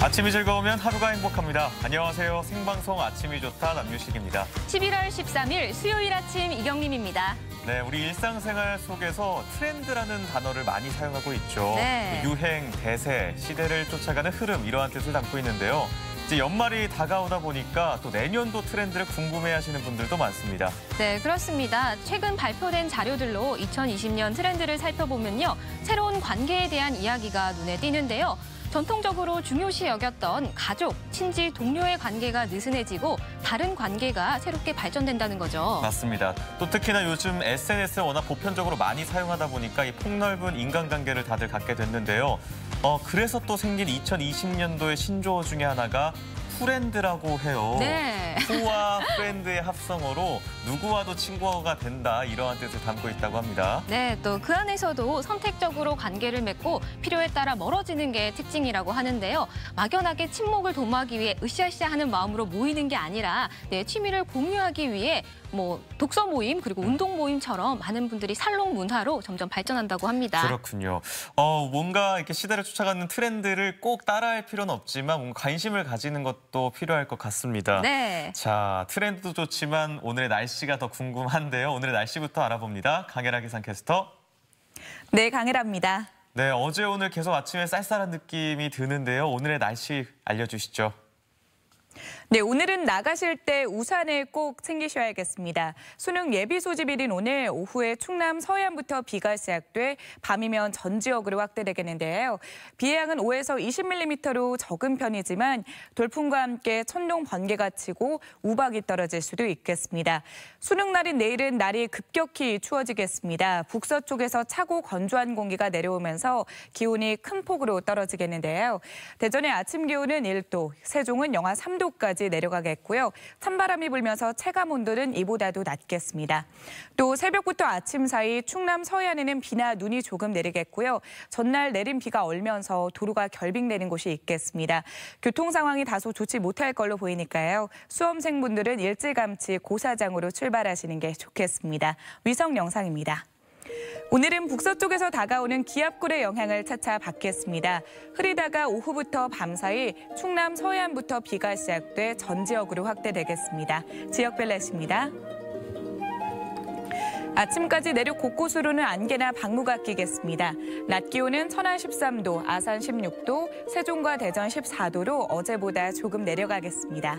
아침이 즐거우면 하루가 행복합니다. 안녕하세요. 생방송 아침이 좋다 남유식입니다. 11월 13일 수요일 아침 이경림입니다. 네, 우리 일상생활 속에서 트렌드라는 단어를 많이 사용하고 있죠. 네. 유행, 대세, 시대를 쫓아가는 흐름 이러한 뜻을 담고 있는데요. 이제 연말이 다가오다 보니까 또 내년도 트렌드를 궁금해하시는 분들도 많습니다. 네, 그렇습니다. 최근 발표된 자료들로 2020년 트렌드를 살펴보면요. 새로운 관계에 대한 이야기가 눈에 띄는데요. 전통적으로 중요시 여겼던 가족, 친지, 동료의 관계가 느슨해지고 다른 관계가 새롭게 발전된다는 거죠. 맞습니다. 또 특히나 요즘 SNS를 워낙 보편적으로 많이 사용하다 보니까 이 폭넓은 인간관계를 다들 갖게 됐는데요. 그래서 또 생긴 2020년도의 신조어 중에 하나가 프렌드라고 해요. 네. 후와 프렌드의 합성어로 누구와도 친구가 된다 이러한 뜻을 담고 있다고 합니다. 네, 또 그 안에서도 선택적으로 관계를 맺고 필요에 따라 멀어지는 게 특징이라고 하는데요. 막연하게 친목을 도모하기 위해 으쌰으쌰하는 마음으로 모이는 게 아니라 내 취미를 공유하기 위해 독서 모임 그리고 운동 모임처럼 많은 분들이 살롱 문화로 점점 발전한다고 합니다. 그렇군요. 뭔가 이렇게 시대를 쫓아가는 트렌드를 꼭 따라할 필요는 없지만 뭔가 관심을 가지는 것도 필요할 것 같습니다. 네. 자, 트렌드도 좋지만 오늘의 날씨가 더 궁금한데요. 오늘의 날씨부터 알아봅니다. 강혜라 기상캐스터. 네, 강혜라입니다. 네, 어제 오늘 계속 아침에 쌀쌀한 느낌이 드는데요. 오늘의 날씨 알려주시죠. 네, 오늘은 나가실 때 우산을 꼭 챙기셔야겠습니다. 수능 예비 소집일인 오늘 오후에 충남 서해안부터 비가 시작돼 밤이면 전 지역으로 확대되겠는데요. 비의 양은 5에서 20mm로 적은 편이지만 돌풍과 함께 천둥 번개가 치고 우박이 떨어질 수도 있겠습니다. 수능 날인 내일은 날이 급격히 추워지겠습니다. 북서쪽에서 차고 건조한 공기가 내려오면서 기온이 큰 폭으로 떨어지겠는데요. 대전의 아침 기온은 1도, 세종은 영하 3도까지 내려가겠고요. 찬바람이 불면서 체감 온도는 이보다도 낮겠습니다. 또 새벽부터 아침 사이 충남 서해안에는 비나 눈이 조금 내리겠고요. 전날 내린 비가 얼면서 도로가 결빙되는 곳이 있겠습니다. 교통 상황이 다소 좋지 못할 걸로 보이니까요. 수험생분들은 일찌감치 고사장으로 출발하시는 게 좋겠습니다. 위성 영상입니다. 오늘은 북서쪽에서 다가오는 기압골의 영향을 차차 받겠습니다. 흐리다가 오후부터 밤사이 충남 서해안부터 비가 시작돼 전 지역으로 확대되겠습니다. 지역별 날씨입니다. 아침까지 내륙 곳곳으로는 안개나 방무가 끼겠습니다. 낮 기온은 천안 13도, 아산 16도, 세종과 대전 14도로 어제보다 조금 내려가겠습니다.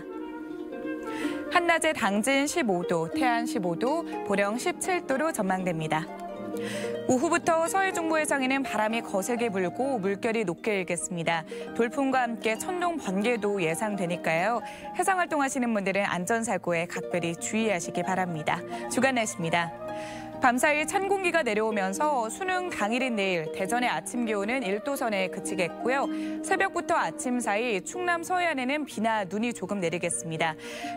한낮에 당진 15도, 태안 15도, 보령 17도로 전망됩니다. 오후부터 서해 중부 해상에는 바람이 거세게 불고 물결이 높게 일겠습니다. 돌풍과 함께 천둥 번개도 예상되니까요. 해상 활동하시는 분들은 안전사고에 각별히 주의하시기 바랍니다. 주간 날씨입니다. 밤사이 찬 공기가 내려오면서 수능 당일인 내일 대전의 아침 기온은 1도 선에 그치겠고요. 새벽부터 아침 사이 충남 서해안에는 비나 눈이 조금 내리겠습니다.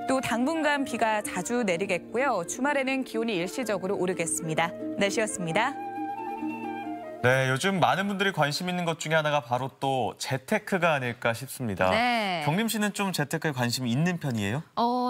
또 당분간 비가 자주 내리겠고요. 주말에는 기온이 일시적으로 오르겠습니다. 날씨였습니다. 네, 요즘 많은 분들이 관심 있는 것 중에 하나가 바로 또 재테크가 아닐까 싶습니다. 네. 경림 씨는 좀 재테크에 관심이 있는 편이에요?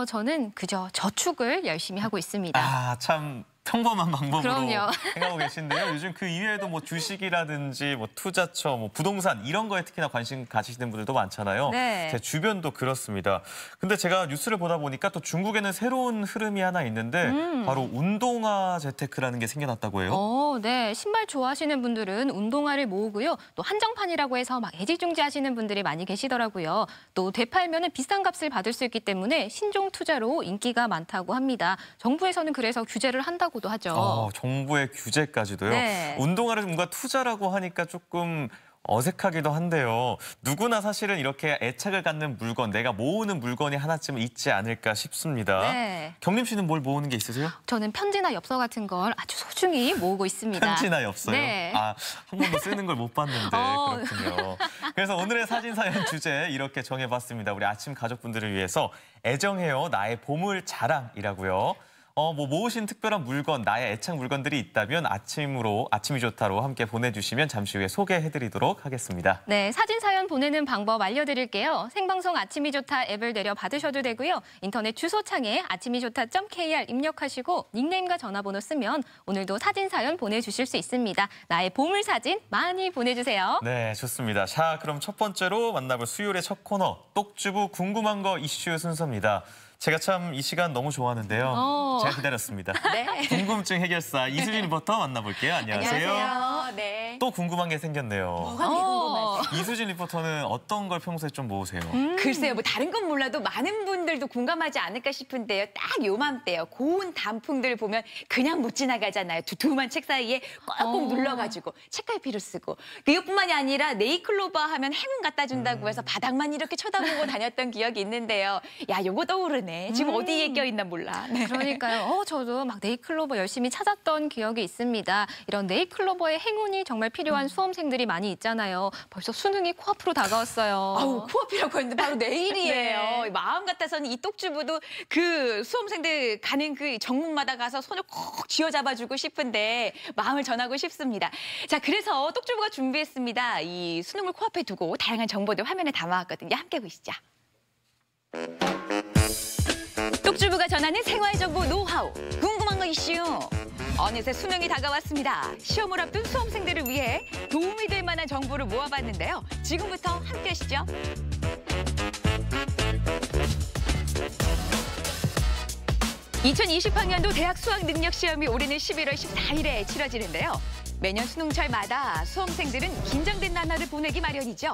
저는 그저 저축을 열심히 하고 있습니다. 아, 참 평범한 방법으로 그럼요. 생각하고 계신데요. 요즘 그 이외에도 주식이라든지 부동산, 부동산 이런 거에 특히나 관심 가지시는 분들도 많잖아요. 네. 제 주변도 그렇습니다. 근데 제가 뉴스를 보다 보니까 또 중국에는 새로운 흐름이 하나 있는데 바로 운동화 재테크라는 게 생겨났다고 해요. 네. 신발 좋아하시는 분들은 운동화를 모으고요. 또 한정판이라고 해서 애지중지하시는 분들이 많이 계시더라고요. 또 되팔면은 비싼 값을 받을 수 있기 때문에 신종 투자로 인기가 많다고 합니다. 정부에서는 그래서 규제를 한다고도 하죠. 정부의 규제까지도요. 네. 운동화를 뭔가 투자라고 하니까 조금 어색하기도 한데요. 누구나 사실은 이렇게 애착을 갖는 물건, 내가 모으는 물건이 하나쯤은 있지 않을까 싶습니다. 네. 경림 씨는 뭘 모으는 게 있으세요? 저는 편지나 엽서 같은 걸 아주 소중히 모으고 있습니다. 편지나 엽서요? 네. 한 번도 쓰는 걸 못 봤는데 그렇군요. 그래서 오늘의 사진사연 주제 이렇게 정해봤습니다. 우리 아침 가족분들을 위해서 애정해요 나의 보물 자랑이라고요. 뭐 모으신 특별한 물건, 나의 애착 물건들이 있다면 아침이 좋다로 함께 보내주시면 잠시 후에 소개해드리도록 하겠습니다. 네, 사진 사연 보내는 방법 알려드릴게요. 생방송 아침이 좋다 앱을 내려 받으셔도 되고요. 인터넷 주소창에 아침이좋다.kr 입력하시고 닉네임과 전화번호 쓰면 오늘도 사진 사연 보내주실 수 있습니다. 나의 보물 사진 많이 보내주세요. 네, 좋습니다. 자, 그럼 첫 번째로 만나볼 수요일의 첫 코너, 똑주부 궁금한 거 이슈 순서입니다. 제가 참 이 시간 너무 좋아하는데요. 제가 기다렸습니다. 네. 궁금증 해결사 이수진 리포터 만나볼게요. 안녕하세요. 네. 또 궁금한 게 생겼네요. 뭐가 궁금하세요? 이수진 리포터는 어떤 걸 평소에 좀 모으세요? 글쎄요, 뭐 다른 건 몰라도 많은 분들도 공감하지 않을까 싶은데요. 딱 요맘때요. 고운 단풍들 보면 그냥 못 지나가잖아요. 두툼한 책 사이에 꽉꽉 눌러가지고 책갈피로 쓰고. 그것뿐만이 아니라 네이클로버 하면 행운 갖다 준다고 해서 바닥만 이렇게 쳐다보고 다녔던 기억이 있는데요. 야, 요거 떠오르네. 지금 어디에 껴있나 몰라. 네. 그러니까요. 저도 막 네이클로버 열심히 찾았던 기억이 있습니다. 이런 네이클로버의 행운이 정말 필요한 수험생들이 많이 있잖아요. 벌써 수능이 코앞으로 다가왔어요. 아우, 코앞이라고 했는데 바로 내일이에요. 네. 마음 같아서는 이 똑주부도 그 수험생들 가는 그 정문마다 가서 손을 꼭 쥐어잡아주고 싶은데 마음을 전하고 싶습니다. 자, 그래서 똑주부가 준비했습니다. 이 수능을 코앞에 두고 다양한 정보들 화면에 담아왔거든요. 함께 보시죠. 똑주부가 전하는 생활정보 노하우, 궁금한 거 이슈. 어느새 수능이 다가왔습니다. 시험을 앞둔 수험생들을 위해 도움이 될 만한 정보를 모아봤는데요. 지금부터 함께 하시죠. (2020학년도) 대학 수학능력시험이 올해는 11월 14일에 치러지는데요. 매년 수능철마다 수험생들은 긴장된 나날을 보내기 마련이죠.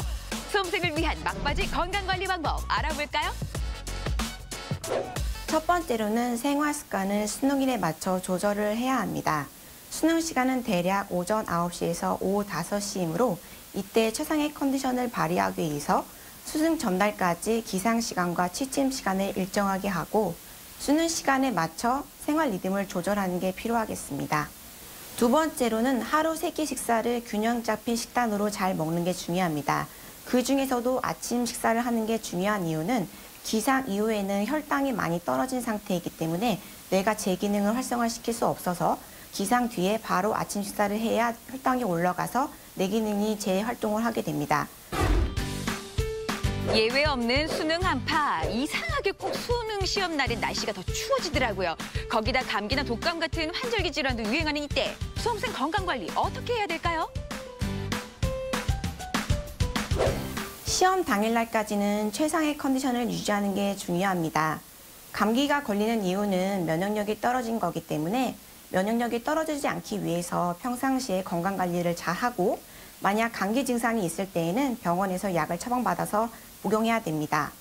수험생을 위한 막바지 건강관리 방법 알아볼까요? 첫 번째로는 생활 습관을 수능일에 맞춰 조절을 해야 합니다. 수능 시간은 대략 오전 9시에서 오후 5시이므로 이때 최상의 컨디션을 발휘하기 위해서 수능 전날까지 기상 시간과 취침 시간을 일정하게 하고 수능 시간에 맞춰 생활 리듬을 조절하는 게 필요하겠습니다. 두 번째로는 하루 3끼 식사를 균형 잡힌 식단으로 잘 먹는 게 중요합니다. 그 중에서도 아침 식사를 하는 게 중요한 이유는 기상 이후에는 혈당이 많이 떨어진 상태이기 때문에 뇌가 제 기능을 활성화시킬 수 없어서 기상 뒤에 바로 아침 식사를 해야 혈당이 올라가서 뇌 기능이 재활동을 하게 됩니다. 예외 없는 수능 한파. 이상하게 꼭 수능 시험 날엔 날씨가 더 추워지더라고요. 거기다 감기나 독감 같은 환절기 질환도 유행하는 이때 수험생 건강관리 어떻게 해야 될까요? 시험 당일날까지는 최상의 컨디션을 유지하는 게 중요합니다. 감기가 걸리는 이유는 면역력이 떨어진 거기 때문에 면역력이 떨어지지 않기 위해서 평상시에 건강관리를 잘하고 만약 감기 증상이 있을 때에는 병원에서 약을 처방받아서 복용해야 됩니다.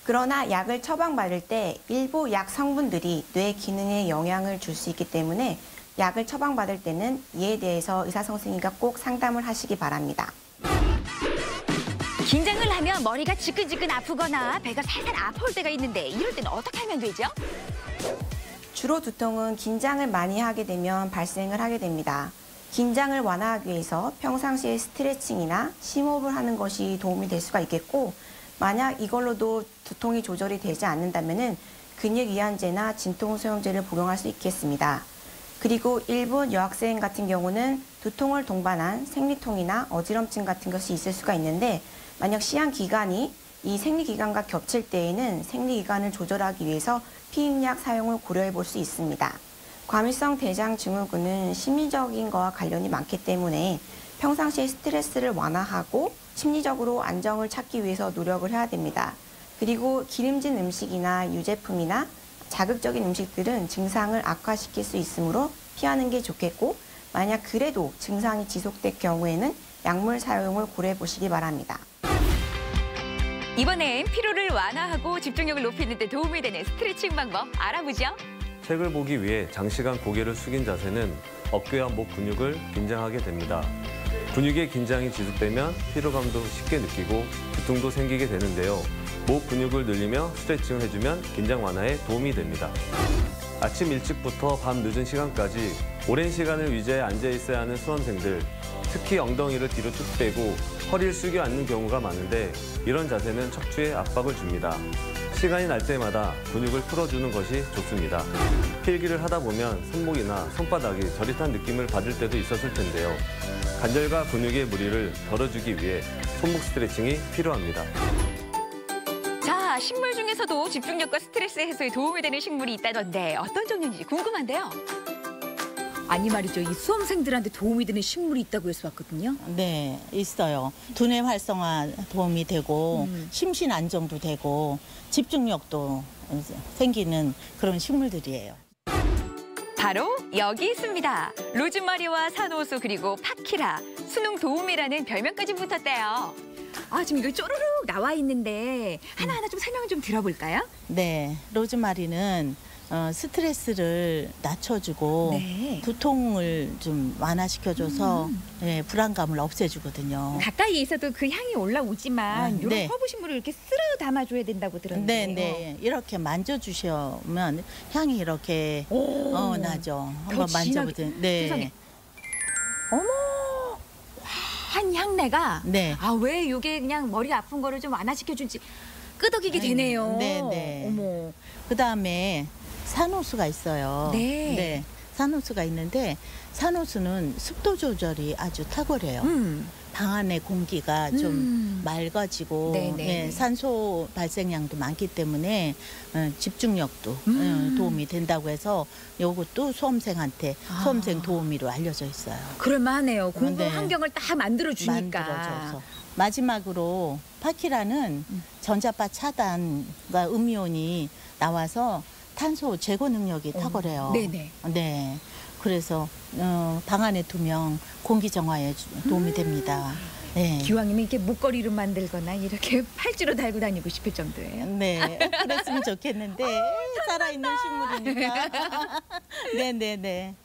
그러나 약을 처방받을 때 일부 약 성분들이 뇌 기능에 영향을 줄 수 있기 때문에 약을 처방받을 때는 이에 대해서 의사 선생님과 꼭 상담을 하시기 바랍니다. 긴장을 하면 머리가 지끈지끈 아프거나 배가 살살 아파올 때가 있는데 이럴 때는 어떻게 하면 되죠? 주로 두통은 긴장을 많이 하게 되면 발생을 하게 됩니다. 긴장을 완화하기 위해서 평상시에 스트레칭이나 심호흡을 하는 것이 도움이 될 수가 있겠고 만약 이걸로도 두통이 조절이 되지 않는다면 근육이완제나 진통소염제를 복용할 수 있겠습니다. 그리고 일부 여학생 같은 경우는 두통을 동반한 생리통이나 어지럼증 같은 것이 있을 수가 있는데 만약 시한 기간이 이 생리기간과 겹칠 때에는 생리기간을 조절하기 위해서 피임약 사용을 고려해 볼 수 있습니다. 과민성 대장 증후군은 심리적인 거와 관련이 많기 때문에 평상시에 스트레스를 완화하고 심리적으로 안정을 찾기 위해서 노력을 해야 됩니다. 그리고 기름진 음식이나 유제품이나 자극적인 음식들은 증상을 악화시킬 수 있으므로 피하는 게 좋겠고 만약 그래도 증상이 지속될 경우에는 약물 사용을 고려해 보시기 바랍니다. 이번엔 피로를 완화하고 집중력을 높이는 데 도움이 되는 스트레칭 방법 알아보죠. 책을 보기 위해 장시간 고개를 숙인 자세는 어깨와 목 근육을 긴장하게 됩니다. 근육의 긴장이 지속되면 피로감도 쉽게 느끼고 두통도 생기게 되는데요. 목 근육을 늘리며 스트레칭을 해주면 긴장 완화에 도움이 됩니다. 아침 일찍부터 밤 늦은 시간까지 오랜 시간을 의자에 앉아 있어야 하는 수험생들, 특히 엉덩이를 뒤로 쭉 빼고 허리를 숙여 앉는 경우가 많은데 이런 자세는 척추에 압박을 줍니다. 시간이 날 때마다 근육을 풀어주는 것이 좋습니다. 필기를 하다 보면 손목이나 손바닥이 저릿한 느낌을 받을 때도 있었을 텐데요. 관절과 근육의 무리를 덜어주기 위해 손목 스트레칭이 필요합니다. 자, 식물 중에서도 집중력과 스트레스 해소에 도움이 되는 식물이 있다던데 어떤 종류인지 궁금한데요. 아니 말이죠. 이 수험생들한테 도움이 되는 식물이 있다고 해서 왔거든요. 네, 있어요. 두뇌 활성화 도움이 되고 심신 안정도 되고 집중력도 생기는 그런 식물들이에요. 바로 여기 있습니다. 로즈마리와 산호수 그리고 파키라, 수능 도우미라는 별명까지 붙었대요. 아, 지금 이거 쪼르륵 나와 있는데 하나하나 좀 설명 좀 들어볼까요? 네, 로즈마리는 스트레스를 낮춰주고 네. 두통을 좀 완화시켜줘서 예, 불안감을 없애주거든요. 가까이에 있어도 그 향이 올라오지만 이런 네. 허브 식물을 이렇게 쓸어 담아줘야 된다고 들었는데요. 네, 네. 이렇게 만져주시면 향이 이렇게 나죠. 한번 진하게. 만져보세요. 네. 세상에. 어머, 한 향내가 네. 아, 왜 이게 그냥 머리 아픈 거를 좀 완화시켜준지 끄덕이게 되네요. 네, 네. 어머. 그다음에 산호수가 있어요. 네. 산호수가 있는데 산호수는 습도 조절이 아주 탁월해요. 방 안의 공기가 좀 맑아지고 네네. 예, 산소 발생량도 많기 때문에 집중력도 도움이 된다고 해서 이것도 수험생한테 수험생 도우미로 알려져 있어요. 그럴만하네요. 공부 네. 환경을 딱 만들어주니까. 만들어줘서. 마지막으로 파키라는 전자파 차단과 음이온이 나와서 탄소 제거 능력이 탁월해요. 네네. 네. 그래서 방 안에 두면 공기 정화에 도움이 됩니다. 네. 기왕이면 이렇게 목걸이로 만들거나 이렇게 팔찌로 달고 다니고 싶을 정도예요. 네. 그랬으면 좋겠는데 살아있는 식물이니까. 네네네.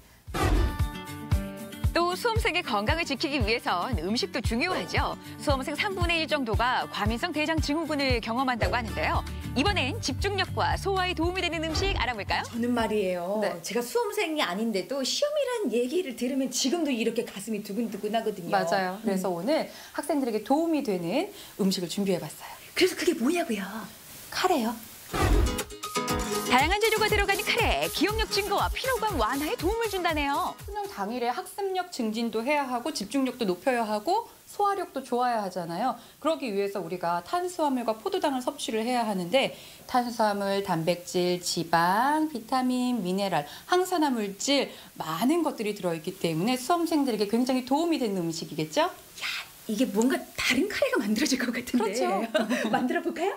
또 수험생의 건강을 지키기 위해선 음식도 중요하죠. 수험생 3분의 1 정도가 과민성 대장 증후군을 경험한다고 하는데요. 이번엔 집중력과 소화에 도움이 되는 음식 알아볼까요? 저는 말이에요. 네. 제가 수험생이 아닌데도 시험이란 얘기를 들으면 지금도 이렇게 가슴이 두근두근 하거든요. 맞아요. 그래서 오늘 학생들에게 도움이 되는 음식을 준비해봤어요. 그래서 그게 뭐냐고요? 카레요. 다양한 재료가 들어가는 카레, 기억력 증가와 피로감 완화에 도움을 준다네요. 수능 당일에 학습력 증진도 해야 하고 집중력도 높여야 하고 소화력도 좋아야 하잖아요. 그러기 위해서 우리가 탄수화물과 포도당을 섭취를 해야 하는데 탄수화물, 단백질, 지방, 비타민, 미네랄, 항산화 물질 많은 것들이 들어있기 때문에 수험생들에게 굉장히 도움이 되는 음식이겠죠? 이게 뭔가 다른 카레가 만들어질 것 같은데. 그렇죠. 만들어 볼까요?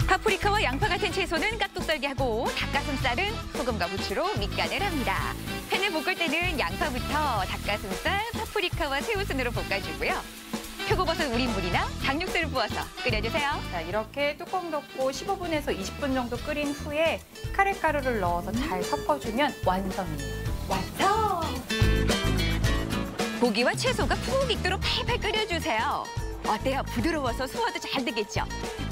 파프리카와 양파 같은 채소는 깍둑썰기하고 닭가슴살은 소금과 부추로 밑간을 합니다. 팬을 볶을 때는 양파부터 닭가슴살, 파프리카와 새우순으로 볶아주고요. 표고버섯 우린물이나 닭육수를 부어서 끓여주세요. 자, 이렇게 뚜껑 덮고 15분에서 20분 정도 끓인 후에 카레가루를 넣어서 잘 섞어주면 완성이에요. 완성! 고기와 채소가 푹 익도록 팔팔 끓여주세요. 어때요? 부드러워서 소화도 잘 되겠죠?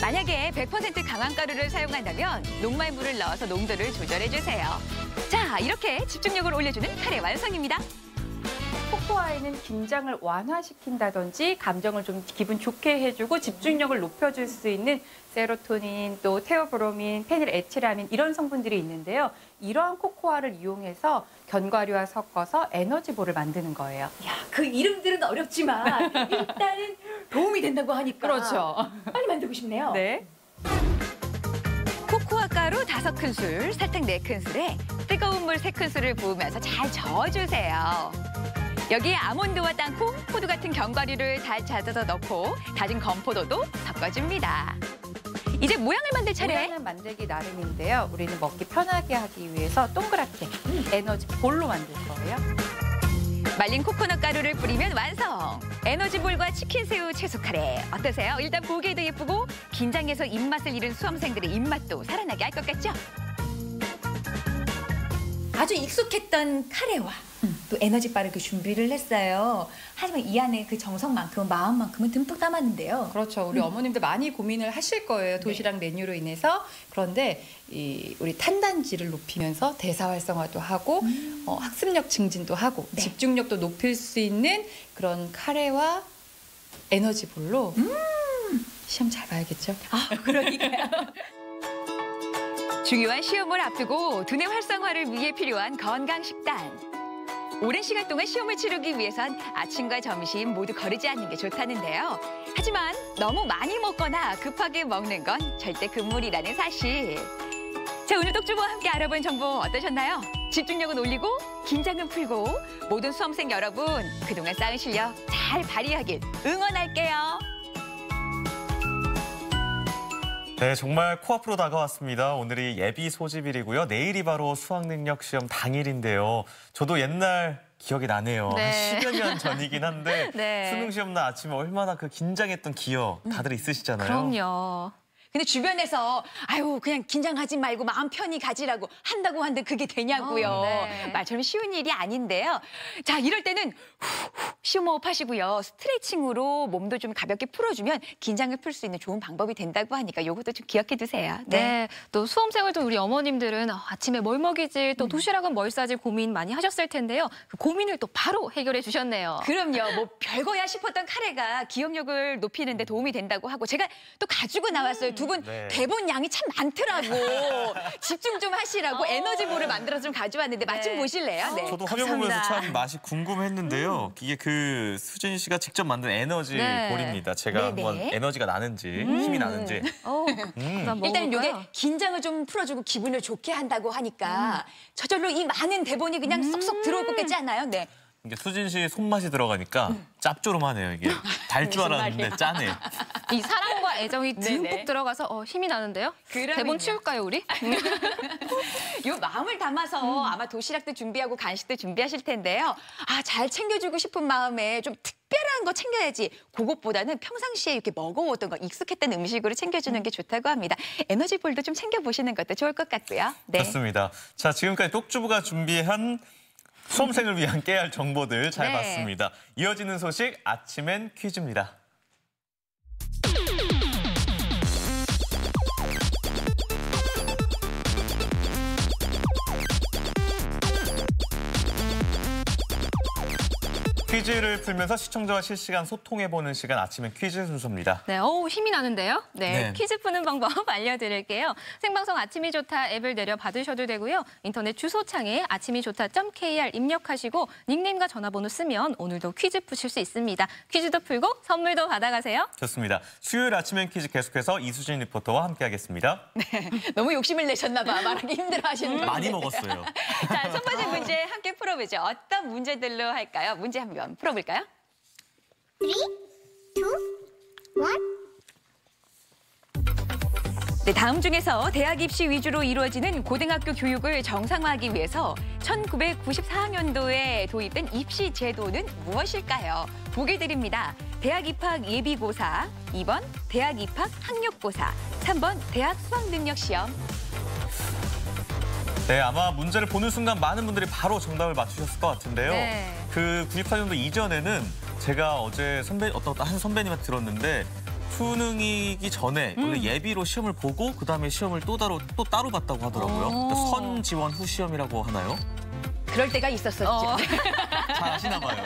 만약에 100% 강한 가루를 사용한다면 녹말물을 넣어서 농도를 조절해주세요. 자, 이렇게 집중력을 올려주는 카레 완성입니다. 코코아에는 긴장을 완화시킨다든지 감정을 좀 기분 좋게 해주고 집중력을 높여줄 수 있는 세로토닌, 또 테오브로민, 페닐에틸아민 이런 성분들이 있는데요. 이러한 코코아를 이용해서 견과류와 섞어서 에너지볼을 만드는 거예요. 야, 그 이름들은 어렵지만 일단은 도움이 된다고 하니까. 그렇죠. 빨리 만들고 싶네요. 네. 코코아 가루 5큰술, 설탕 4큰술에 뜨거운 물 3큰술을 부으면서 잘 저어주세요. 여기에 아몬드와 땅콩, 호두 같은 견과류를 잘 찾아서 넣고 다진 건포도도 섞어줍니다. 이제 모양을 만들 차례. 모양은 만들기 나름인데요. 우리는 먹기 편하게 하기 위해서 동그랗게 에너지 볼로 만들 거예요. 말린 코코넛 가루를 뿌리면 완성! 에너지볼과 치킨새우 채소 카레 어떠세요? 일단 보기에도 예쁘고 긴장해서 입맛을 잃은 수험생들의 입맛도 살아나게 할 것 같죠? 아주 익숙했던 카레와 또 에너지바를 그 준비를 했어요. 하지만 이 안에 그 정성만큼은 마음만큼은 듬뿍 담았는데요. 그렇죠. 우리 어머님들 많이 고민을 하실 거예요. 도시락 메뉴로 인해서. 그런데 우리 탄단지를 높이면서 대사 활성화도 하고 학습력 증진도 하고 네. 집중력도 높일 수 있는 그런 카레와 에너지볼로 시험 잘 봐야겠죠? 그러니까요. 중요한 시험을 앞두고 두뇌 활성화를 위해 필요한 건강 식단. 오랜 시간 동안 시험을 치르기 위해선 아침과 점심 모두 거르지 않는 게 좋다는데요. 하지만 너무 많이 먹거나 급하게 먹는 건 절대 금물이라는 사실. 자, 오늘 똑주부와 함께 알아본 정보 어떠셨나요? 집중력은 올리고 긴장은 풀고 모든 수험생 여러분 그동안 쌓은 실력 잘 발휘하길 응원할게요. 네, 정말 코앞으로 다가왔습니다. 오늘이 예비 소집일이고요. 내일이 바로 수학능력 시험 당일인데요. 저도 옛날 기억이 나네요. 네. 한 10여 년 전이긴 한데 네. 수능 시험 날 아침에 얼마나 그 긴장했던 기억 다들 있으시잖아요. 그럼요. 근데 주변에서 아유 그냥 긴장하지 말고 마음 편히 가지라고 한다고 하는데 그게 되냐고요. 네. 말처럼 쉬운 일이 아닌데요. 자, 이럴 때는 심호흡 하시고요. 스트레칭으로 몸도 좀 가볍게 풀어주면 긴장을 풀 수 있는 좋은 방법이 된다고 하니까 이것도 좀 기억해 두세요. 네. 또 수험생을 둔 우리 어머님들은 아침에 뭘 먹이지 또 도시락은 뭘 싸지 고민 많이 하셨을 텐데요. 그 고민을 또 바로 해결해 주셨네요. 그럼요. 뭐 별거야 싶었던 카레가 기억력을 높이는 데 도움이 된다고 하고 제가 또 가지고 나왔어요. 두 분 네. 대본 양이 참 많더라고. 집중 좀 하시라고 에너지볼을 만들어서 좀 가져왔는데 맛 좀 네. 보실래요? 네. 저도 화면 보면서 감사합니다. 참 맛이 궁금했는데요. 이게 그 수진 씨가 직접 만든 에너지 네. 볼입니다. 제가 네네. 한번 에너지가 나는지 힘이 나는지. 일단 이게 긴장을 좀 풀어주고 기분을 좋게 한다고 하니까 저절로 이 많은 대본이 그냥 쏙쏙 들어올 것 같지 않아요? 네. 이게 수진 씨 손맛이 들어가니까 짭조름하네요. 이게 달 줄 알았는데 짜네. 이 사랑과 애정이 듬뿍 네네. 들어가서 힘이 나는데요. 그러면요. 대본 치울까요, 우리? 요 마음을 담아서 아마 도시락도 준비하고 간식도 준비하실 텐데요. 잘 챙겨주고 싶은 마음에 좀 특별한 거 챙겨야지. 그것보다는 평상시에 이렇게 먹어오던 거 익숙했던 음식으로 챙겨주는 게 좋다고 합니다. 에너지볼도 좀 챙겨보시는 것도 좋을 것 같고요. 네. 좋습니다. 자, 지금까지 똑주부가 준비한 수험생을 위한 깨알 정보들 잘 네. 봤습니다. 이어지는 소식 아침엔 퀴즈입니다. 퀴즈를 풀면서 시청자와 실시간 소통해보는 시간 아침엔 퀴즈 순서입니다. 네, 힘이 나는데요. 네, 퀴즈 푸는 방법 알려드릴게요. 생방송 아침이 좋다 앱을 내려 받으셔도 되고요. 인터넷 주소창에 아침이 좋다.kr 입력하시고 닉네임과 전화번호 쓰면 오늘도 퀴즈 푸실 수 있습니다. 퀴즈도 풀고 선물도 받아가세요. 좋습니다. 수요일 아침엔 퀴즈 계속해서 이수진 리포터와 함께하겠습니다. 너무 욕심을 내셨나 봐. 말하기 힘들어하시는 거 많이 먹었어요. 자, 첫 번째 문제 함께 풀어보죠. 어떤 문제들로 할까요? 문제 한번 풀어볼까요? 3, 2, 1. 네, 다음 중에서 대학 입시 위주로 이루어지는 고등학교 교육을 정상화하기 위해서 1994년도에 도입된 입시 제도는 무엇일까요? 보기 드립니다. 대학 입학 예비고사, 2번 대학 입학 학력고사, 3번 대학 수학능력시험. 네, 아마 문제를 보는 순간 많은 분들이 바로 정답을 맞추셨을 것 같은데요. 네. 그 94년도 이전에는 제가 어제 한 선배님한테 들었는데 수능이기 전에 원래 예비로 시험을 보고 그다음에 시험을 또 따로 봤다고 하더라고요. 그러니까 선 지원 후 시험이라고 하나요? 그럴 때가 있었었죠. 잘 아시나 봐요.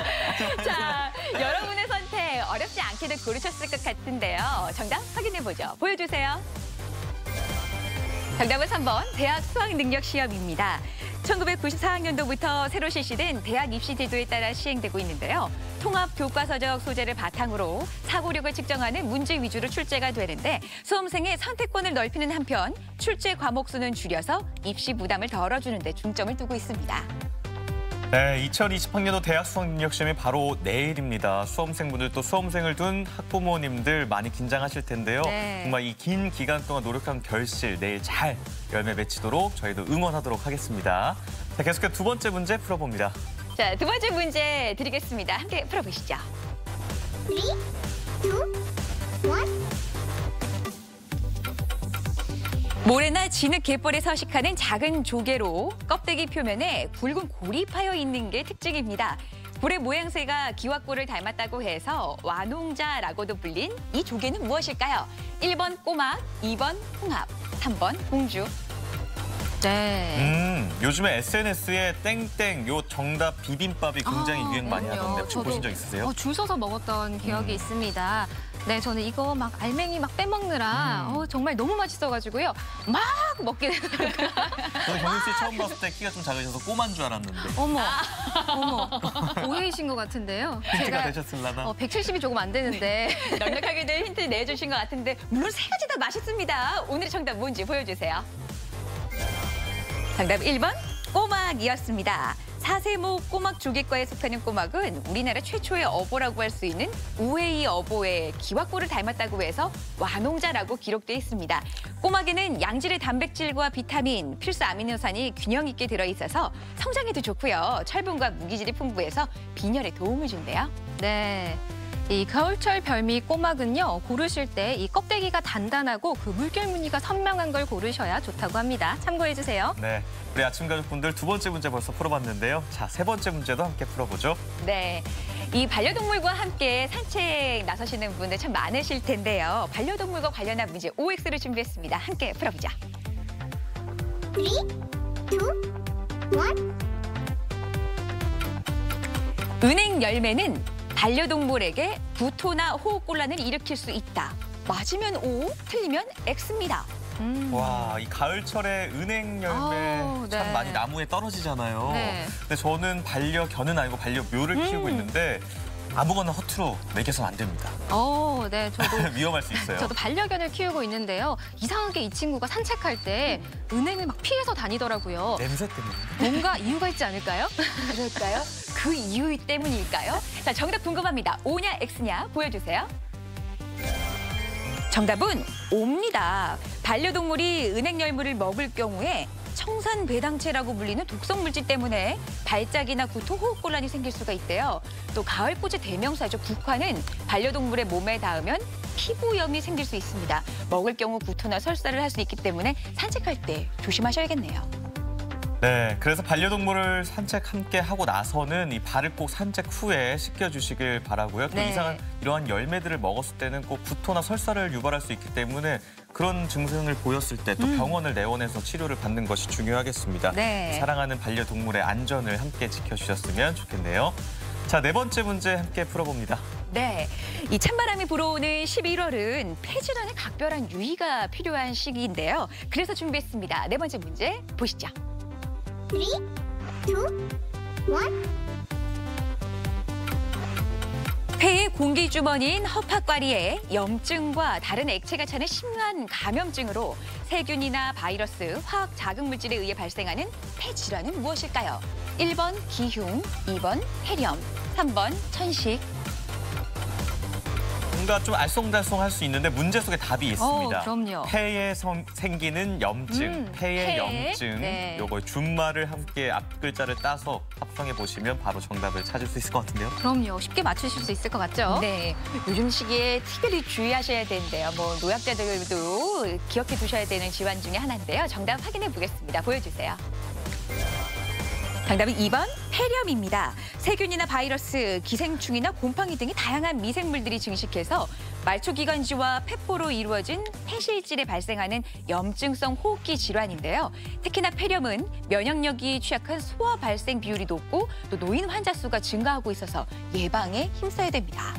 자, 여러분의 선택 어렵지 않게도 고르셨을 것 같은데요. 정답 확인해보죠. 보여주세요. 정답은 3번 대학 수학능력시험입니다. 1994학년도부터 새로 실시된 대학 입시 제도에 따라 시행되고 있는데요. 통합 교과서적 소재를 바탕으로 사고력을 측정하는 문제 위주로 출제가 되는데 수험생의 선택권을 넓히는 한편 출제 과목 수는 줄여서 입시 부담을 덜어주는 데 중점을 두고 있습니다. 네, 2020학년도 대학 수학능력시험이 바로 내일입니다. 수험생분들 또 수험생을 둔 학부모님들 많이 긴장하실 텐데요. 네. 정말 이 긴 기간 동안 노력한 결실 내일 잘 열매 맺히도록 저희도 응원하도록 하겠습니다. 자, 계속해서 두 번째 문제 풀어봅니다. 자, 두 번째 문제 드리겠습니다. 함께 풀어보시죠. 3, 2, 1. 모래나 진흙 갯벌에 서식하는 작은 조개로 껍데기 표면에 굵은 골이 파여 있는 게 특징입니다. 골의 모양새가 기와골을 닮았다고 해서 와농자라고도 불린 이 조개는 무엇일까요? 1번 꼬막, 2번 홍합, 3번 공주. 네. 요즘에 SNS에 땡땡 요 정답 비빔밥이 굉장히 유행 많이 그럼요. 하던데 혹시 저도, 보신 적 있으세요? 줄 서서 먹었던 기억이 있습니다. 네, 저는 이거 막 알맹이 막 빼먹느라 정말 너무 맛있어가지고요. 막 먹게 되더라고요. 저는 경윤 씨 처음 봤을 때 키가 좀 작으셔서 꼬만 줄 알았는데. 어머, 오해이신 것 같은데요. 힌트가 되셨을라나? 170이 조금 안 되는데. 넉넉하게 힌트 내주신 것 같은데 물론 세 가지 다 맛있습니다. 오늘의 정답 뭔지 보여주세요. 정답 1번 꼬막이었습니다. 사세모 꼬막 조개과에 속하는 꼬막은 우리나라 최초의 어보라고 할 수 있는 우에이 어보의 기와꼬를 닮았다고 해서 완홍자라고 기록돼 있습니다. 꼬막에는 양질의 단백질과 비타민, 필수 아미노산이 균형 있게 들어있어서 성장에도 좋고요. 철분과 무기질이 풍부해서 빈혈에 도움을 준대요. 네. 이 겨울철 별미 꼬막은요, 고르실 때 이 껍데기가 단단하고 그 물결 무늬가 선명한 걸 고르셔야 좋다고 합니다. 참고해주세요. 네, 우리 아침 가족분들 두 번째 문제 벌써 풀어봤는데요. 자, 세 번째 문제도 함께 풀어보죠. 네, 이 반려동물과 함께 산책 나서시는 분들 참 많으실 텐데요. 반려동물과 관련한 문제 OX를 준비했습니다. 함께 풀어보죠. 3, 2, 1. 은행 열매는 반려동물에게 구토나 호흡곤란을 일으킬 수 있다. 맞으면 O, 틀리면 X입니다. 와, 이 가을철에 은행 열매 아우, 네. 참 많이 나무에 떨어지잖아요. 네. 근데 저는 반려견은 아니고 반려묘를 키우고 있는데 아무거나 허투루 먹여서는 안 됩니다. 네, 저도 위험할 수 있어요. 저도 반려견을 키우고 있는데요. 이상하게 이 친구가 산책할 때 은행을 막 피해서 다니더라고요. 냄새 때문에. 뭔가 이유가 있지 않을까요? 그럴까요? 그 이유 때문일까요? 자, 정답 궁금합니다. O냐 X냐 보여주세요. 정답은 O입니다. 반려동물이 은행 열매를 먹을 경우에 청산배당체라고 불리는 독성 물질 때문에 발작이나 구토, 호흡곤란이 생길 수가 있대요. 또 가을꽃의 대명사죠. 국화는 반려동물의 몸에 닿으면 피부염이 생길 수 있습니다. 먹을 경우 구토나 설사를 할 수 있기 때문에 산책할 때 조심하셔야겠네요. 네, 그래서 반려동물을 산책 함께 하고 나서는 이 발을 꼭 산책 후에 씻겨주시길 바라고요. 또 네. 이상한 이러한 열매들을 먹었을 때는 꼭 구토나 설사를 유발할 수 있기 때문에 그런 증상을 보였을 때 또 병원을 내원해서 치료를 받는 것이 중요하겠습니다. 네. 사랑하는 반려동물의 안전을 함께 지켜주셨으면 좋겠네요. 자, 네 번째 문제 함께 풀어봅니다. 네, 이 찬바람이 불어오는 11월은 폐질환에 각별한 유의가 필요한 시기인데요. 그래서 준비했습니다. 네 번째 문제 보시죠. 3, 2, 1. 폐의 공기주머니인 허파과리에 염증과 다른 액체가 차는 심한 감염증으로 세균이나 바이러스, 화학 자극물질에 의해 발생하는 폐질환은 무엇일까요? 1번 기흉, 2번 폐렴, 3번 천식. 뭔가 좀 알쏭달쏭할 수 있는데 문제 속에 답이 있습니다. 그럼요. 폐에 생기는 염증, 폐의 폐. 염증. 네. 요거 준말을 함께 앞 글자를 따서 합성해 보시면 바로 정답을 찾을 수 있을 것 같은데요. 그럼요. 쉽게 맞추실 수 있을 것 같죠? 네, 요즘 시기에 특별히 주의하셔야 되는데요. 뭐 노약자들도 기억해 두셔야 되는 질환 중에 하나인데요. 정답 확인해 보겠습니다. 보여주세요. 정답은 2번 폐렴입니다. 세균이나 바이러스, 기생충이나 곰팡이 등의 다양한 미생물들이 증식해서 말초기관지와 폐포로 이루어진 폐실질에 발생하는 염증성 호흡기 질환인데요. 특히나 폐렴은 면역력이 취약한 소아 발생 비율이 높고 또 노인 환자 수가 증가하고 있어서 예방에 힘써야 됩니다.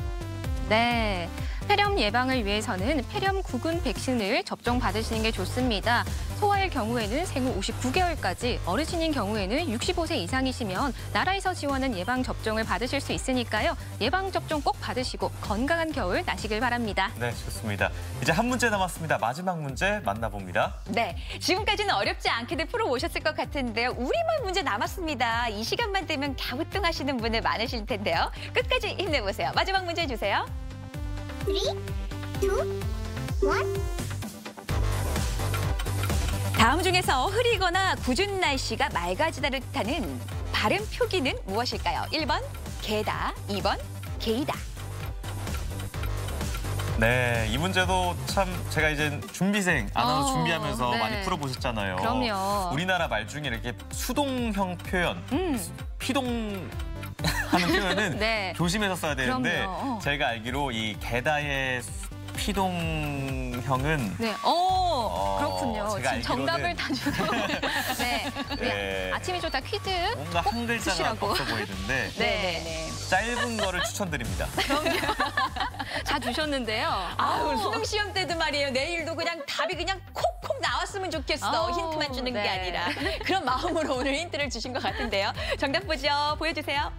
네. 폐렴 예방을 위해서는 폐렴 구근 백신을 접종받으시는 게 좋습니다. 소아일 경우에는 생후 59개월까지, 어르신인 경우에는 65세 이상이시면 나라에서 지원한 예방 접종을 받으실 수 있으니까요. 예방 접종 꼭 받으시고 건강한 겨울 나시길 바랍니다. 네, 좋습니다. 이제 한 문제 남았습니다. 마지막 문제 만나봅니다. 네, 지금까지는 어렵지 않게들 풀어오셨을 것 같은데요. 우리말 문제 남았습니다. 이 시간만 되면 갸우뚱하시는 분들 많으실 텐데요. 끝까지 힘내보세요. 마지막 문제 주세요. 3, 2, 1. 다음 중에서 흐리거나 궂은 날씨가 맑아지다를 뜻하는 발음 표기는 무엇일까요? 1번 개다, 2번 개이다. 네, 이 문제도 참 제가 이제 준비생 아나운서 준비하면서 네. 많이 풀어보셨잖아요. 그럼요. 우리나라 말 중에 이렇게 수동형 표현, 피동 하는 표현은 네. 조심해서 써야 되는데 그럼요. 제가 알기로 이 게다의 피동형은 네, 그렇군요. 제가 지금 정답을 알기로는 다 주고. 네, 네. 아침이 좋다 퀴즈. 뭔가 꼭 한 글자가 쓰시라고. 없어 보이는데 네. 짧은 거를 추천드립니다. 주셨는데요. 아우, 수능 시험 때도 말이에요. 내일도 그냥 답이 그냥 콕콕 나왔으면 좋겠어. 힌트만 주는 게 네. 아니라. 그런 마음으로 오늘 힌트를 주신 것 같은데요. 정답 보죠. 보여주세요.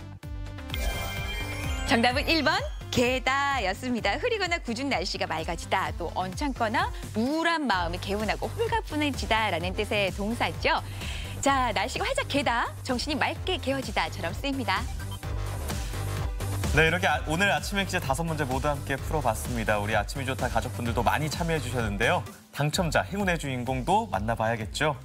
정답은 1번. 개다였습니다. 흐리거나 궂은 날씨가 맑아지다, 또 언짢거나 우울한 마음이 개운하고 홀가분해지다라는 뜻의 동사죠. 자, 날씨가 활짝 개다, 정신이 맑게 개어지다처럼 쓰입니다. 네, 이렇게 오늘 아침에 퀴즈 5문제 모두 함께 풀어봤습니다. 우리 아침이 좋다 가족분들도 많이 참여해 주셨는데요. 당첨자, 행운의 주인공도 만나봐야겠죠.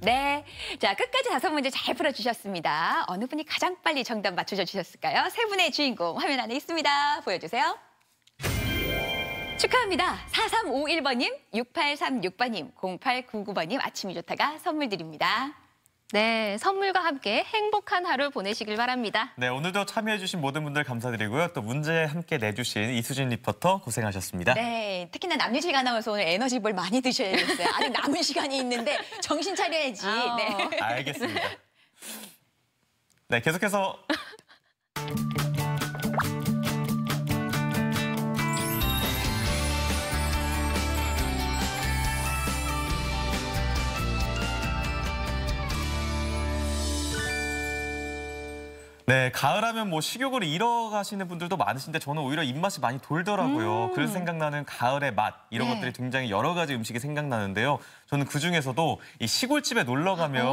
네, 자, 끝까지 5문제 잘 풀어주셨습니다. 어느 분이 가장 빨리 정답 맞춰주셨을까요? 3분의 주인공 화면 안에 있습니다. 보여주세요. 축하합니다. 4351번님, 6836번님, 0899번님 아침이 좋다가 선물 드립니다. 네, 선물과 함께 행복한 하루 보내시길 바랍니다. 네, 오늘도 참여해주신 모든 분들 감사드리고요. 또 문제 함께 내주신 이수진 리포터 고생하셨습니다. 네, 특히나 남유실 아나운서 오늘 에너지볼 많이 드셔야겠어요. 아직 남은 시간이 있는데 정신 차려야지. 네. 알겠습니다. 네, 계속해서 네, 가을하면 뭐 식욕을 잃어가시는 분들도 많으신데 저는 오히려 입맛이 많이 돌더라고요. 그래서 생각나는 가을의 맛, 이런 네. 것들이 굉장히 여러 가지 음식이 생각나는데요. 저는 그중에서도 이 시골집에 놀러 가면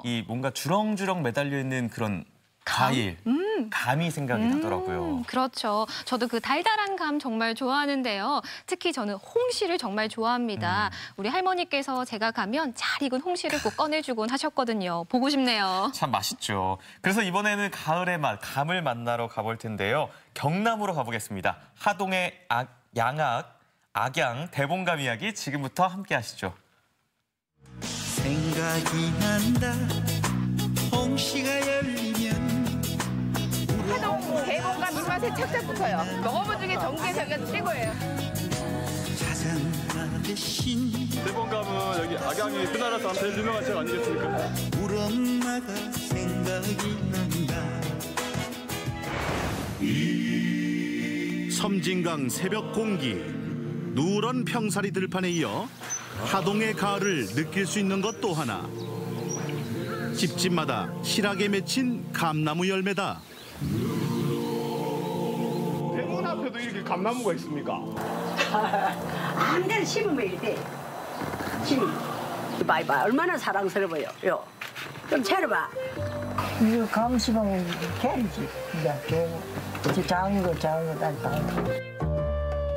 이 뭔가 주렁주렁 매달려 있는 그런 과일, 감이 생각이 나더라고요. 그렇죠. 저도 그 달달한 감 정말 좋아하는데요. 특히 저는 홍시를 정말 좋아합니다. 우리 할머니께서 제가 가면 잘 익은 홍시를 꼭 꺼내주곤 하셨거든요. 보고 싶네요. 참 맛있죠. 그래서 이번에는 가을의 맛, 감을 만나러 가볼 텐데요. 경남으로 가보겠습니다. 하동의 악양, 대봉감 이야기 지금부터 함께 하시죠. 생각이 난다 홍시가 열리면 하동 대봉감 입맛에 착착 붙어요. 먹어본 중에 전국에서 최고예요. 자장가 대신 대봉감은 여기 악양이 그 나라에서 제일 유명한 책 아니겠습니까? 우리 엄마가 생각이 난다. 섬진강 새벽 공기, 누런 평사리 들판에 이어 하동의 가을을 느낄 수 있는 것 또 하나. 집집마다 실하게 맺힌 감나무 열매다. 대문 앞에도 이렇게 감나무가 있습니까? 아무데나 심으면 이래. 봐봐, 얼마나 사랑스러워요. 좀 차려봐. 이거 감 심으면 캐리지. 작은 거 다.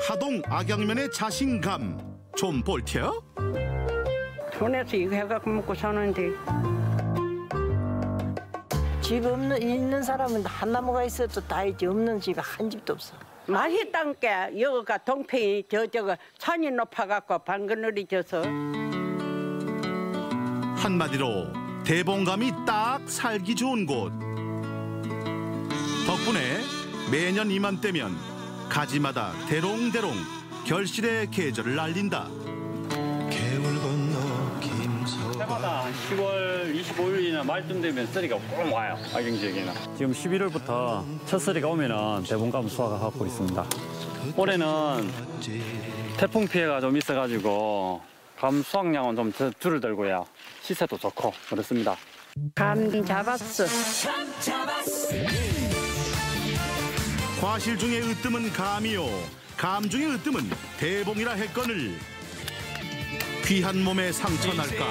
하동 악양면의 자신감 좀 볼테요? 돈에서 이거 해갖고 먹고 사는데. 집 있는 사람은 한 나무가 있어도 다 있지, 없는 집이 한 집도 없어. 맛있단 게 여기가 동평이 저거 산이 높아갖고 방그늘이 져서. 한마디로 대봉감이 딱 살기 좋은 곳. 덕분에 매년 이맘때면 가지마다 대롱대롱 결실의 계절을 알린다. 개울 건너 김서 해마다 10월 25일이나 말쯤 되면 쓰리가 꼭 와요. 악양 지역에는. 지금 11월부터 첫 쓰리가 오면은 대봉감 수확하고 있습니다. 올해는 태풍 피해가 좀 있어가지고 감 수확량은 좀 줄어들고요. 시세도 좋고 그렇습니다. 감 잡았어. 과실 중에 으뜸은 감이요, 감 중에 으뜸은 대봉이라 했거늘. 귀한 몸에 상처 날까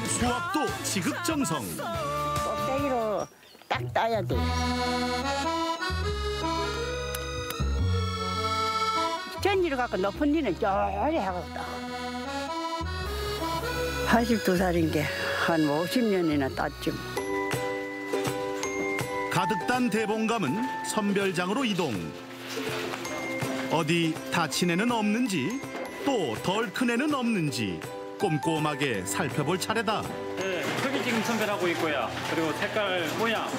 수확도 지극정성. 꼭대기로 딱 따야 돼. 전지를 갖고 높은 데는 쫄리 하고 따. 82살인 게 한 50년이나 땄죠. 가득 단 대봉감은 선별장으로 이동. 어디 다친 애는 없는지, 또 덜 큰 애는 없는지 꼼꼼하게 살펴볼 차례다. 네, 크기 지금 선별하고 있고요. 그리고 색깔, 모양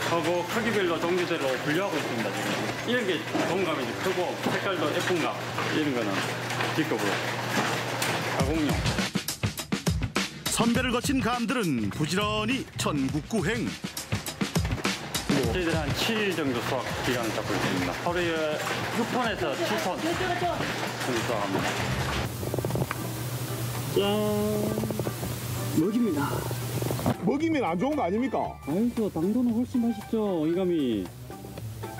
하고 크기별로 종류대로 분류하고 있습니다. 지금. 이런 게 대봉감이지. 크고 색깔도 예쁜 감. 이런 거는 B급으로 가공용. 선별을 거친 감들은 부지런히 전국구행. 저희들은 한 7일 정도 수확 기간을 잡고 있습니다. 하루에 6톤에서 7톤 정도 수확합니다. 짠! 먹입니다. 먹이면 안 좋은 거 아닙니까? 아니죠. 당도는 훨씬 맛있죠. 이감이.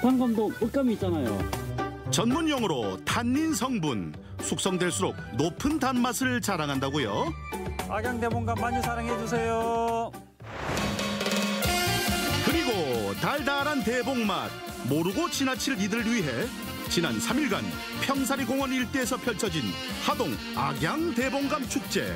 단감도 먹감이 있잖아요. 전문 용어로 탄닌 성분, 숙성될수록 높은 단맛을 자랑한다고요. 악양 대봉감 많이 사랑해 주세요. 그리고 달달한 대봉맛 모르고 지나칠 이들을 위해 지난 3일간 평사리 공원 일대에서 펼쳐진 하동 악양 대봉감 축제.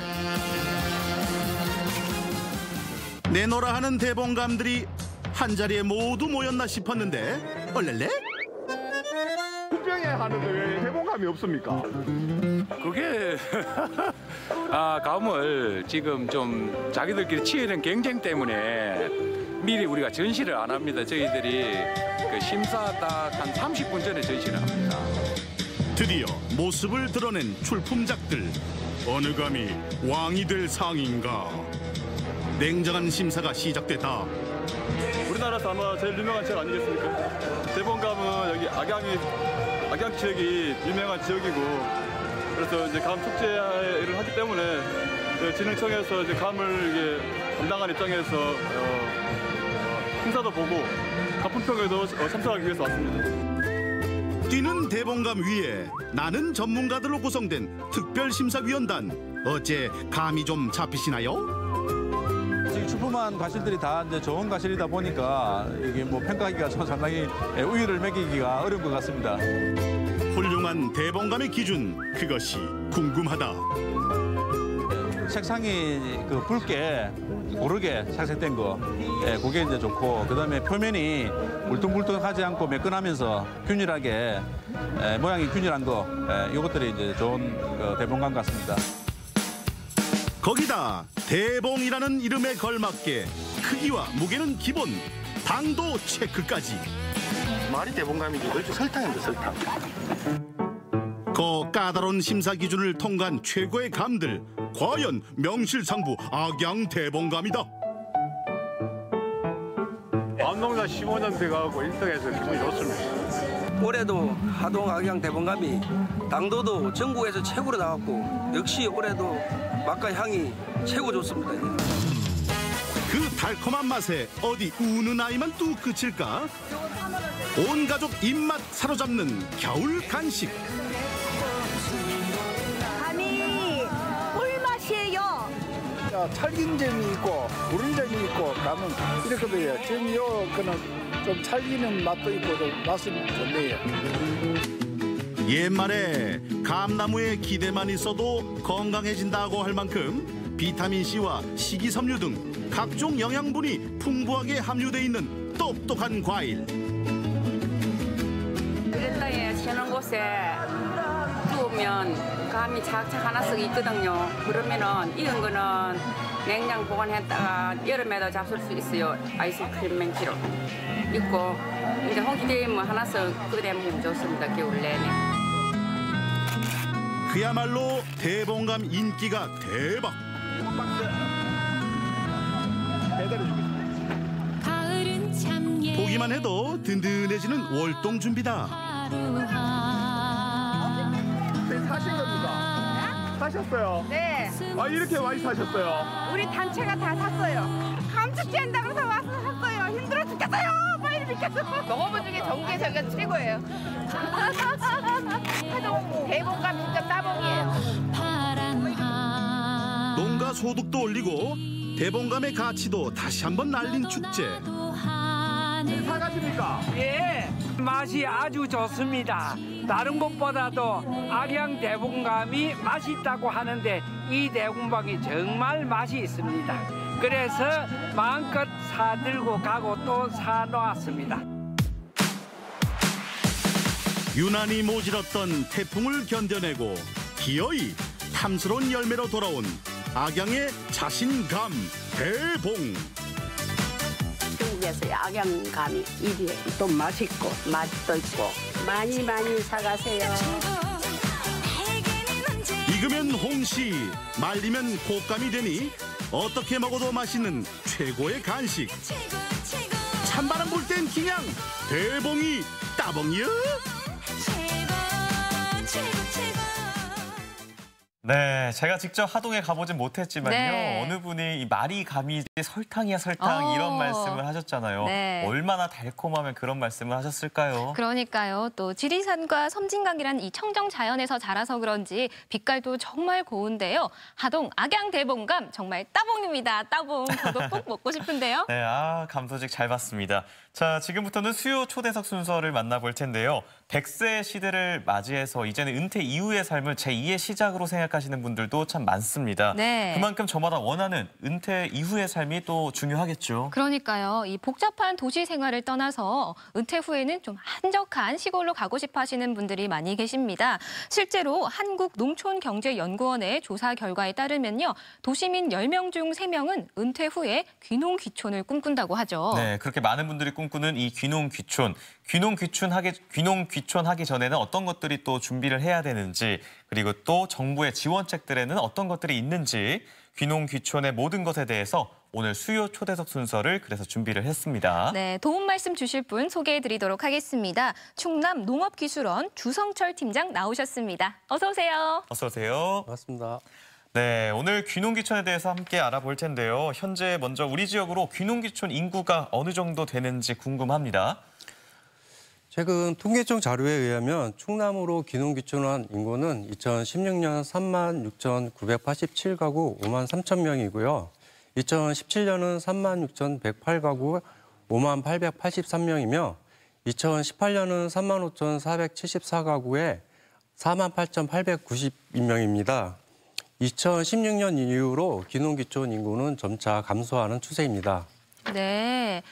내노라 하는 대봉감들이 한자리에 모두 모였나 싶었는데 얼렐레? 국병에 하는데 왜 대봉감이 없습니까? 그게 감을 지금 좀 자기들끼리 치열한 경쟁 때문에 미리 우리가 전시를 안 합니다. 저희들이 그 심사 딱 한 30분 전에 전시를 합니다. 드디어 모습을 드러낸 출품작들. 어느 감이 왕이 될 상인가. 냉정한 심사가 시작됐다. 우리나라에서 아마 제일 유명한 지역 아니겠습니까? 대봉감은 여기 악양 지역이 유명한 지역이고, 그래서 이제 감 축제를 하기 때문에 진흥청에서 이제 감을 이게 담당한 입장에서 행사도 보고 가품평에도 참석하기 위해서 왔습니다. 뛰는 대봉감 위에 나는 전문가들로 구성된 특별심사위원단. 어째 감이 좀 잡히시나요? 지금 출품한 과실들이 다 이제 좋은 과실이다 보니까 이게 뭐 평가하기가 상당히 우위를 매기기가 어려운 것 같습니다. 훌륭한 대봉감의 기준, 그것이 궁금하다. 색상이 그 붉게 고르게 색색된 거, 그게 이제 좋고, 그다음에 표면이 울퉁불퉁하지 않고 매끈하면서 균일하게 모양이 균일한 거, 이것들이 이제 좋은 대봉감 같습니다. 거기다 대봉이라는 이름에 걸맞게 크기와 무게는 기본, 당도 체크까지. 말이 대봉감이지, 그렇지 설탕인데 설탕. 그 까다로운 심사 기준을 통과한 최고의 감들. 과연 명실상부 악양 대봉감이다. 암농사 15년 돼가고 1등해서 기분이 좋습니다. 올해도 하동 악양 대봉감이 당도도 전국에서 최고로 나왔고, 역시 올해도 맛과 향이 최고 좋습니다. 그 달콤한 맛에 어디 우는 아이만 뚝 그칠까? 온 가족 입맛 사로잡는 겨울 간식. 감이 꿀맛이에요. 찰긴 점이 있고 부른 점이 있고 감은 이렇게 돼요. 지금 요거는 좀 찰기는 맛도 있고 좀 맛은 좋네요. 옛말에 감나무에 기대만 있어도 건강해진다고 할 만큼 비타민C와 식이섬유 등 각종 영양분이 풍부하게 함유돼 있는 똑똑한 과일. 이런 땅에 쉬는 곳에 두우면 감이 착착 하나씩 있거든요. 그러면은 익은 거는 냉장 보관했다가 여름에도 잡술 수 있어요. 아이스크림 맹키로 있고, 이제 홍기되면 하나씩 그대 먹으면 좋습니다. 겨울 내내. 그야말로 대봉감 인기가 대박. 보기만 해도 든든해지는 월동 준비다. 사신 겁니까? 사셨어요? 네. 아, 이렇게 많이 사셨어요? 우리 단체가 다 샀어요. 감축제 한다고 해서 와서 샀어요. 힘들어 죽겠어요. 빨리 믿겠어. 먹어본 중에 전국에 저기가 최고예요. 대봉감 진짜 따봉이에요. 농가 소득도 올리고 대봉감의 가치도 다시 한번 날린 축제. 사가십니까? 예, 맛이 아주 좋습니다. 다른 곳보다도 악양 대봉감이 맛이 있다고 하는데 이 대봉감이 정말 맛이 있습니다. 그래서 마음껏 사들고 가고 또 사놓았습니다. 유난히 모질었던 태풍을 견뎌내고 기어이 탐스러운 열매로 돌아온 악양의 자신감 대봉. 중국에서 악양감이 이리 또 맛있고 맛도 있고 많이 사가세요. 익으면 홍시, 말리면 곶감이 되니 어떻게 먹어도 맛있는 최고의 간식. 찬바람 불 땐 그냥 대봉이 따봉이요. 네, 제가 직접 하동에 가보진 못했지만요. 네. 어느 분이 이 말이 감이 설탕이야 설탕 이런 말씀을 하셨잖아요. 네. 얼마나 달콤하면 그런 말씀을 하셨을까요? 그러니까요. 또 지리산과 섬진강이란 이 청정 자연에서 자라서 그런지 빛깔도 정말 고운데요. 하동 악양 대봉감 정말 따봉입니다. 따봉. 저도 꼭 먹고 싶은데요. 네, 감 소식 잘 봤습니다. 자, 지금부터는 수요 초대석 순서를 만나볼 텐데요. 100세 시대를 맞이해서 이제는 은퇴 이후의 삶을 제2의 시작으로 생각하시는 분들도 참 많습니다. 네. 그만큼 저마다 원하는 은퇴 이후의 삶이 또 중요하겠죠. 그러니까요. 이 복잡한 도시 생활을 떠나서 은퇴 후에는 좀 한적한 시골로 가고 싶어 하시는 분들이 많이 계십니다. 실제로 한국농촌경제연구원의 조사 결과에 따르면요. 도시민 10명 중 3명은 은퇴 후에 귀농귀촌을 꿈꾼다고 하죠. 네, 그렇게 많은 분들이 꿈꾸는 이 귀농귀촌. 귀농귀촌 하기 전에는 어떤 것들이 또 준비를 해야 되는지, 그리고 또 정부의 지원책들에는 어떤 것들이 있는지, 귀농귀촌의 모든 것에 대해서 오늘 수요 초대석 순서를 그래서 준비를 했습니다. 네, 도움 말씀 주실 분 소개해드리도록 하겠습니다. 충남 농업기술원 주성철 팀장 나오셨습니다. 어서 오세요. 어서 오세요. 반갑습니다. 네, 오늘 귀농귀촌에 대해서 함께 알아볼 텐데요. 현재 먼저 우리 지역으로 귀농귀촌 인구가 어느 정도 되는지 궁금합니다. 최근 통계청 자료에 의하면 충남으로 귀농귀촌한 인구는 2016년 36,987가구 53,000명이고요. 2017년은 36,108가구 58,883명이며 2018년은 35,474가구에 48,892명입니다. 2016년 이후로 귀농귀촌 인구는 점차 감소하는 추세입니다. 네.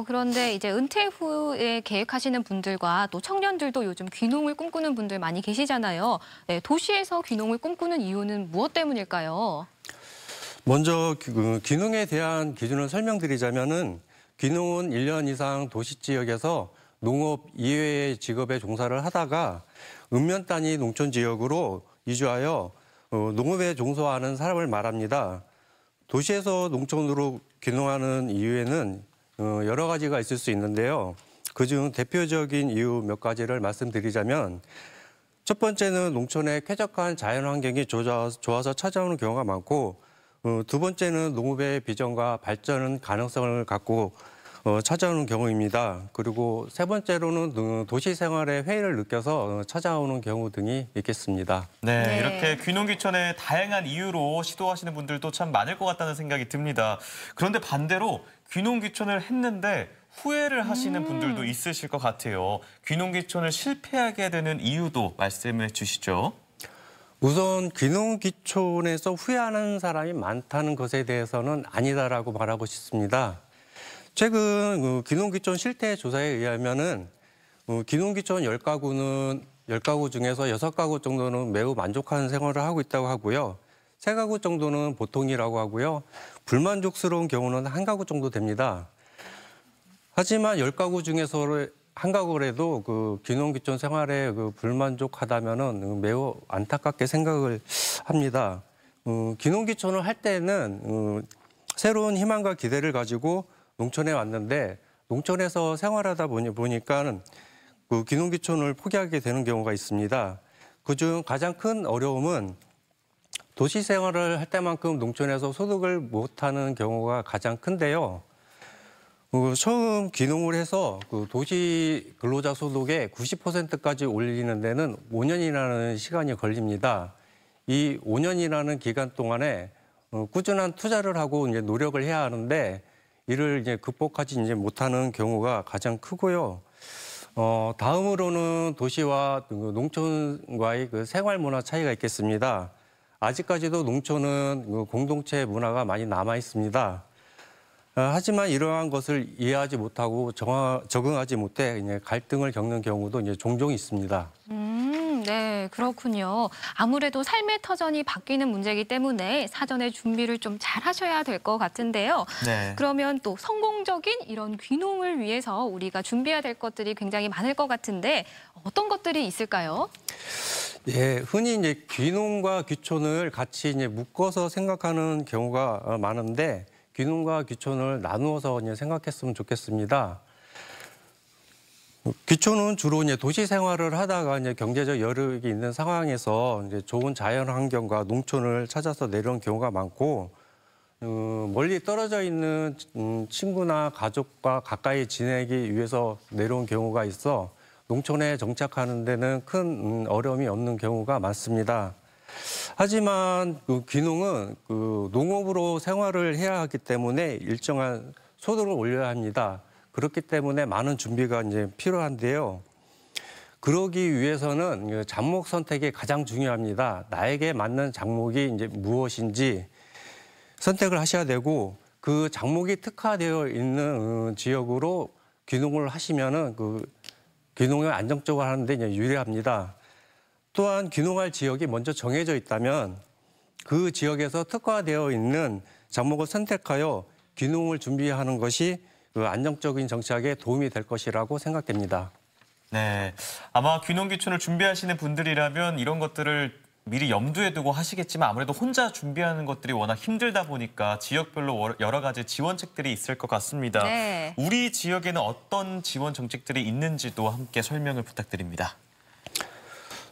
그런데 이제 은퇴 후에 계획하시는 분들과 또 청년들도 요즘 귀농을 꿈꾸는 분들 많이 계시잖아요. 네, 도시에서 귀농을 꿈꾸는 이유는 무엇 때문일까요? 먼저 귀농에 대한 기준을 설명드리자면은 귀농은 1년 이상 도시 지역에서 농업 이외의 직업에 종사를 하다가 읍면 단위 농촌 지역으로 이주하여 농업에 종사하는 사람을 말합니다. 도시에서 농촌으로 귀농하는 이유에는 여러 가지가 있을 수 있는데요. 그중 대표적인 이유 몇 가지를 말씀드리자면 첫 번째는 농촌의 쾌적한 자연환경이 좋아서 찾아오는 경우가 많고 두 번째는 농업의 비전과 발전 가능성을 갖고 찾아오는 경우입니다. 그리고 세 번째로는 도시 생활의 회의를 느껴서 찾아오는 경우 등이 있겠습니다. 네, 이렇게 귀농귀촌의 다양한 이유로 시도하시는 분들도 참 많을 것 같다는 생각이 듭니다. 그런데 반대로 귀농귀촌을 했는데 후회를 하시는 분들도 있으실 것 같아요. 귀농귀촌을 실패하게 되는 이유도 말씀해 주시죠. 우선 귀농귀촌에서 후회하는 사람이 많다는 것에 대해서는 아니다라고 말하고 싶습니다. 최근 귀농귀촌 실태 조사에 의하면은 귀농귀촌 10가구 중에서 6가구 정도는 매우 만족하는 생활을 하고 있다고 하고요. 3가구 정도는 보통이라고 하고요. 불만족스러운 경우는 1가구 정도 됩니다. 하지만 10가구 중에서 1가구라도 귀농귀촌 생활에 불만족하다면은 매우 안타깝게 생각을 합니다. 귀농귀촌을 할 때는 새로운 희망과 기대를 가지고 농촌에 왔는데 농촌에서 생활하다 보니까 귀농귀촌을 포기하게 되는 경우가 있습니다. 그중 가장 큰 어려움은 도시 생활을 할 때만큼 농촌에서 소득을 못하는 경우가 가장 큰데요. 처음 귀농을 해서 도시 근로자 소득의 90%까지 올리는 데는 5년이라는 시간이 걸립니다. 이 5년이라는 기간 동안에 꾸준한 투자를 하고 이제 노력을 해야 하는데 이를 이제 극복하지 못하는 경우가 가장 크고요. 다음으로는 도시와 농촌과의 생활 문화 차이가 있겠습니다. 아직까지도 농촌은 공동체 문화가 많이 남아 있습니다. 하지만 이러한 것을 이해하지 못하고 적응하지 못해 갈등을 겪는 경우도 종종 있습니다. 네, 그렇군요. 아무래도 삶의 터전이 바뀌는 문제이기 때문에 사전에 준비를 좀 잘 하셔야 될 것 같은데요. 네. 그러면 또 성공적인 이런 귀농을 위해서 우리가 준비해야 될 것들이 굉장히 많을 것 같은데 어떤 것들이 있을까요? 예, 흔히 귀농과 귀촌을 같이 묶어서 생각하는 경우가 많은데 귀농과 귀촌을 나누어서 생각했으면 좋겠습니다. 귀촌은 주로 이제 도시 생활을 하다가 이제 경제적 여력이 있는 상황에서 이제 좋은 자연 환경과 농촌을 찾아서 내려온 경우가 많고, 멀리 떨어져 있는 친구나 가족과 가까이 지내기 위해서 내려온 경우가 있어 농촌에 정착하는 데는 큰 어려움이 없는 경우가 많습니다. 하지만 귀농은 농업으로 생활을 해야 하기 때문에 일정한 소득을 올려야 합니다. 그렇기 때문에 많은 준비가 이제 필요한데요. 그러기 위해서는 작목 선택이 가장 중요합니다. 나에게 맞는 작목이 이제 무엇인지 선택을 하셔야 되고, 그 작목이 특화되어 있는 지역으로 귀농을 하시면은 귀농을 안정적으로 하는데 이제 유리합니다. 또한 귀농할 지역이 먼저 정해져 있다면 그 지역에서 특화되어 있는 작목을 선택하여 귀농을 준비하는 것이 안정적인 정착에 도움이 될 것이라고 생각됩니다. 네, 아마 귀농 귀촌을 준비하시는 분들이라면 이런 것들을 미리 염두에 두고 하시겠지만 아무래도 혼자 준비하는 것들이 워낙 힘들다 보니까 지역별로 여러 가지 지원책들이 있을 것 같습니다. 네. 우리 지역에는 어떤 지원 정책들이 있는지도 함께 설명을 부탁드립니다.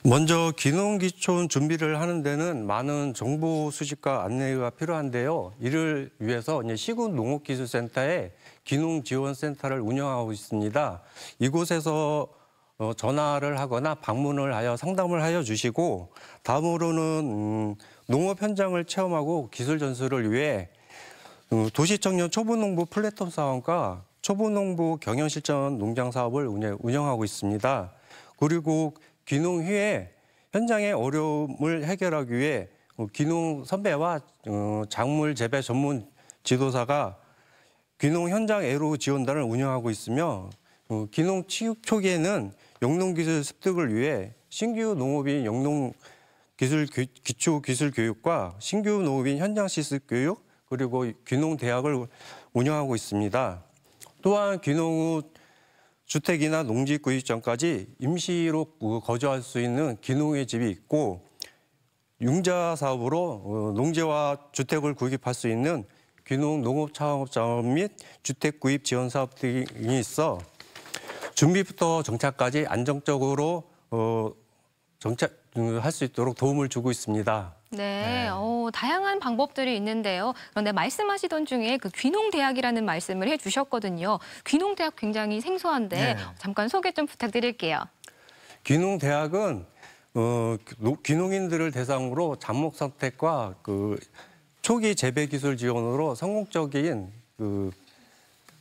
먼저 귀농 귀촌 준비를 하는 데는 많은 정보 수집과 안내가 필요한데요. 이를 위해서 시군 농업기술센터에 귀농 지원센터를 운영하고 있습니다. 이곳에서 전화를 하거나 방문을 하여 상담을 하여 주시고, 다음으로는 농업 현장을 체험하고 기술 전수를 위해 도시청년 초보농부 플랫폼 사업과 초보농부 경영실전 농장 사업을 운영하고 있습니다. 그리고 귀농 후에 현장의 어려움을 해결하기 위해 귀농 선배와 작물 재배 전문 지도사가 귀농 현장 애로 지원단을 운영하고 있으며, 귀농 초기에는 영농기술 습득을 위해 신규 농업인 기초 기술 교육과 신규 농업인 현장 실습 교육, 그리고 귀농 대학을 운영하고 있습니다. 또한 귀농 후 주택이나 농지 구입 전까지 임시로 거주할 수 있는 귀농의 집이 있고, 융자 사업으로 농지와 주택을 구입할 수 있는 귀농 농업 창업 자원 및 주택 구입 지원 사업 등이 있어 준비부터 정착까지 안정적으로 정착할 수 있도록 도움을 주고 있습니다. 네, 다양한 방법들이 있는데요. 그런데 말씀하시던 중에 귀농대학이라는 말씀을 해주셨거든요. 귀농대학 굉장히 생소한데 잠깐 소개 좀 부탁드릴게요. 귀농대학은 귀농인들을 대상으로 작목 선택과 초기 재배 기술 지원으로 성공적인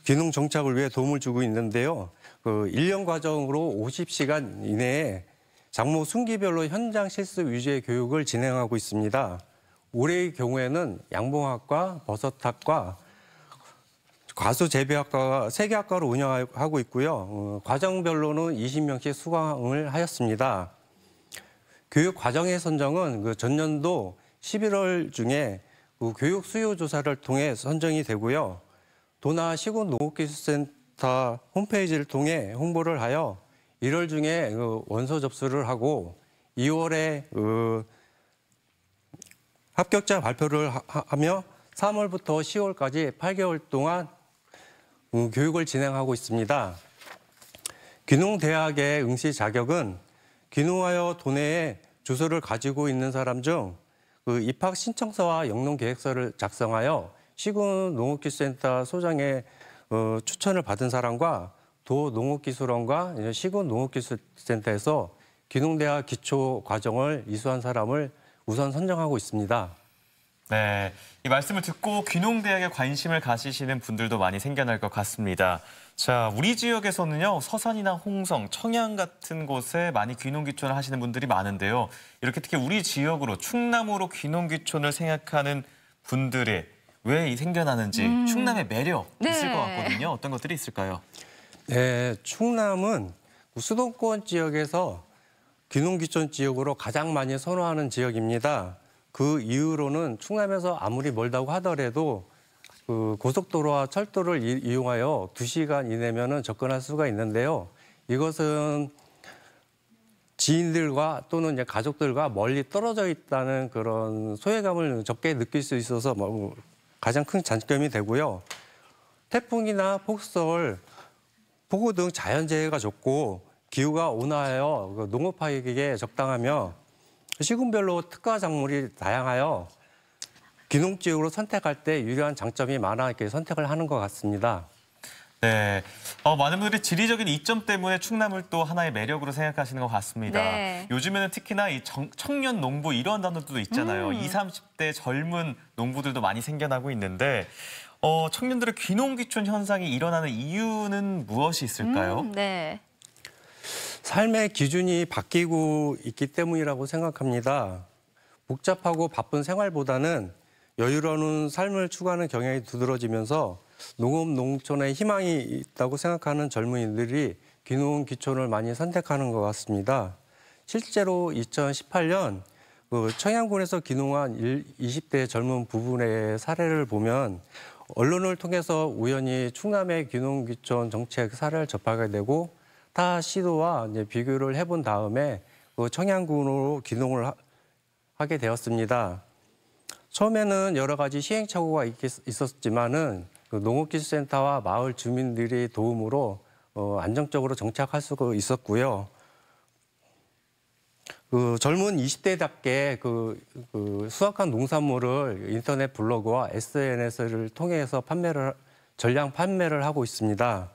귀농 정착을 위해 도움을 주고 있는데요. 1년 과정으로 50시간 이내에 작목 순기별로 현장 실습 위주의 교육을 진행하고 있습니다. 올해의 경우에는 양봉학과, 버섯학과, 과수재배학과가 3개 학과로 운영하고 있고요. 과정별로는 20명씩 수강을 하였습니다. 교육 과정의 선정은 전년도 11월 중에 교육 수요 조사를 통해 선정이 되고요. 도나 시군 농업기술센터 홈페이지를 통해 홍보를 하여 1월 중에 원서 접수를 하고 2월에 합격자 발표를 하며 3월부터 10월까지 8개월 동안 교육을 진행하고 있습니다. 귀농대학의 응시 자격은 귀농하여 도내에 주소를 가지고 있는 사람 중 입학 신청서와 영농계획서를 작성하여 시군 농업기술센터 소장의 추천을 받은 사람과 도 농업기술원과 시군 농업기술센터에서 귀농대학 기초 과정을 이수한 사람을 우선 선정하고 있습니다. 네, 이 말씀을 듣고 귀농대학에 관심을 가지시는 분들도 많이 생겨날 것 같습니다. 자, 우리 지역에서는요, 서산이나 홍성, 청양 같은 곳에 많이 귀농귀촌을 하시는 분들이 많은데요. 이렇게 특히 우리 지역으로 충남으로 귀농귀촌을 생각하는 분들의 왜 생겨나는지 충남의 매력 있을 것 같거든요. 어떤 것들이 있을까요? 네, 충남은 수도권 지역에서 귀농귀촌 지역으로 가장 많이 선호하는 지역입니다. 그 이유로는 충남에서 아무리 멀다고 하더라도 고속도로와 철도를 이용하여 2시간 이내면 접근할 수가 있는데요. 이것은 지인들과 또는 이제 가족들과 멀리 떨어져 있다는 그런 소외감을 적게 느낄 수 있어서 가장 큰 장점이 되고요. 태풍이나 폭설, 폭우 등 자연재해가 적고 기후가 온화하여 농업하기에 적당하며 시군별로 특화 작물이 다양하여 귀농지역으로 선택할 때 유리한 장점이 많아 이렇게 선택을 하는 것 같습니다. 네, 많은 분들이 지리적인 이점 때문에 충남을 또 하나의 매력으로 생각하시는 것 같습니다. 네. 요즘에는 특히나 이 청년 농부 이런 단어도 있잖아요. 20, 30대 젊은 농부들도 많이 생겨나고 있는데 청년들의 귀농귀촌 현상이 일어나는 이유는 무엇이 있을까요? 네. 삶의 기준이 바뀌고 있기 때문이라고 생각합니다. 복잡하고 바쁜 생활보다는 여유로운 삶을 추구하는 경향이 두드러지면서 농업, 농촌에 희망이 있다고 생각하는 젊은이들이 귀농귀촌을 많이 선택하는 것 같습니다. 실제로 2018년 청양군에서 귀농한 20대 젊은 부부의 사례를 보면 언론을 통해서 우연히 충남의 귀농귀촌 정책 사례를 접하게 되고 타 시도와 이제 비교를 해본 다음에 청양군으로 귀농을 하게 되었습니다. 처음에는 여러 가지 시행착오가 있었지만은 농업기술센터와 마을 주민들의 도움으로 안정적으로 정착할 수가 있었고요. 젊은 20대답게 수확한 농산물을 인터넷 블로그와 SNS를 통해서 전량 판매를 하고 있습니다.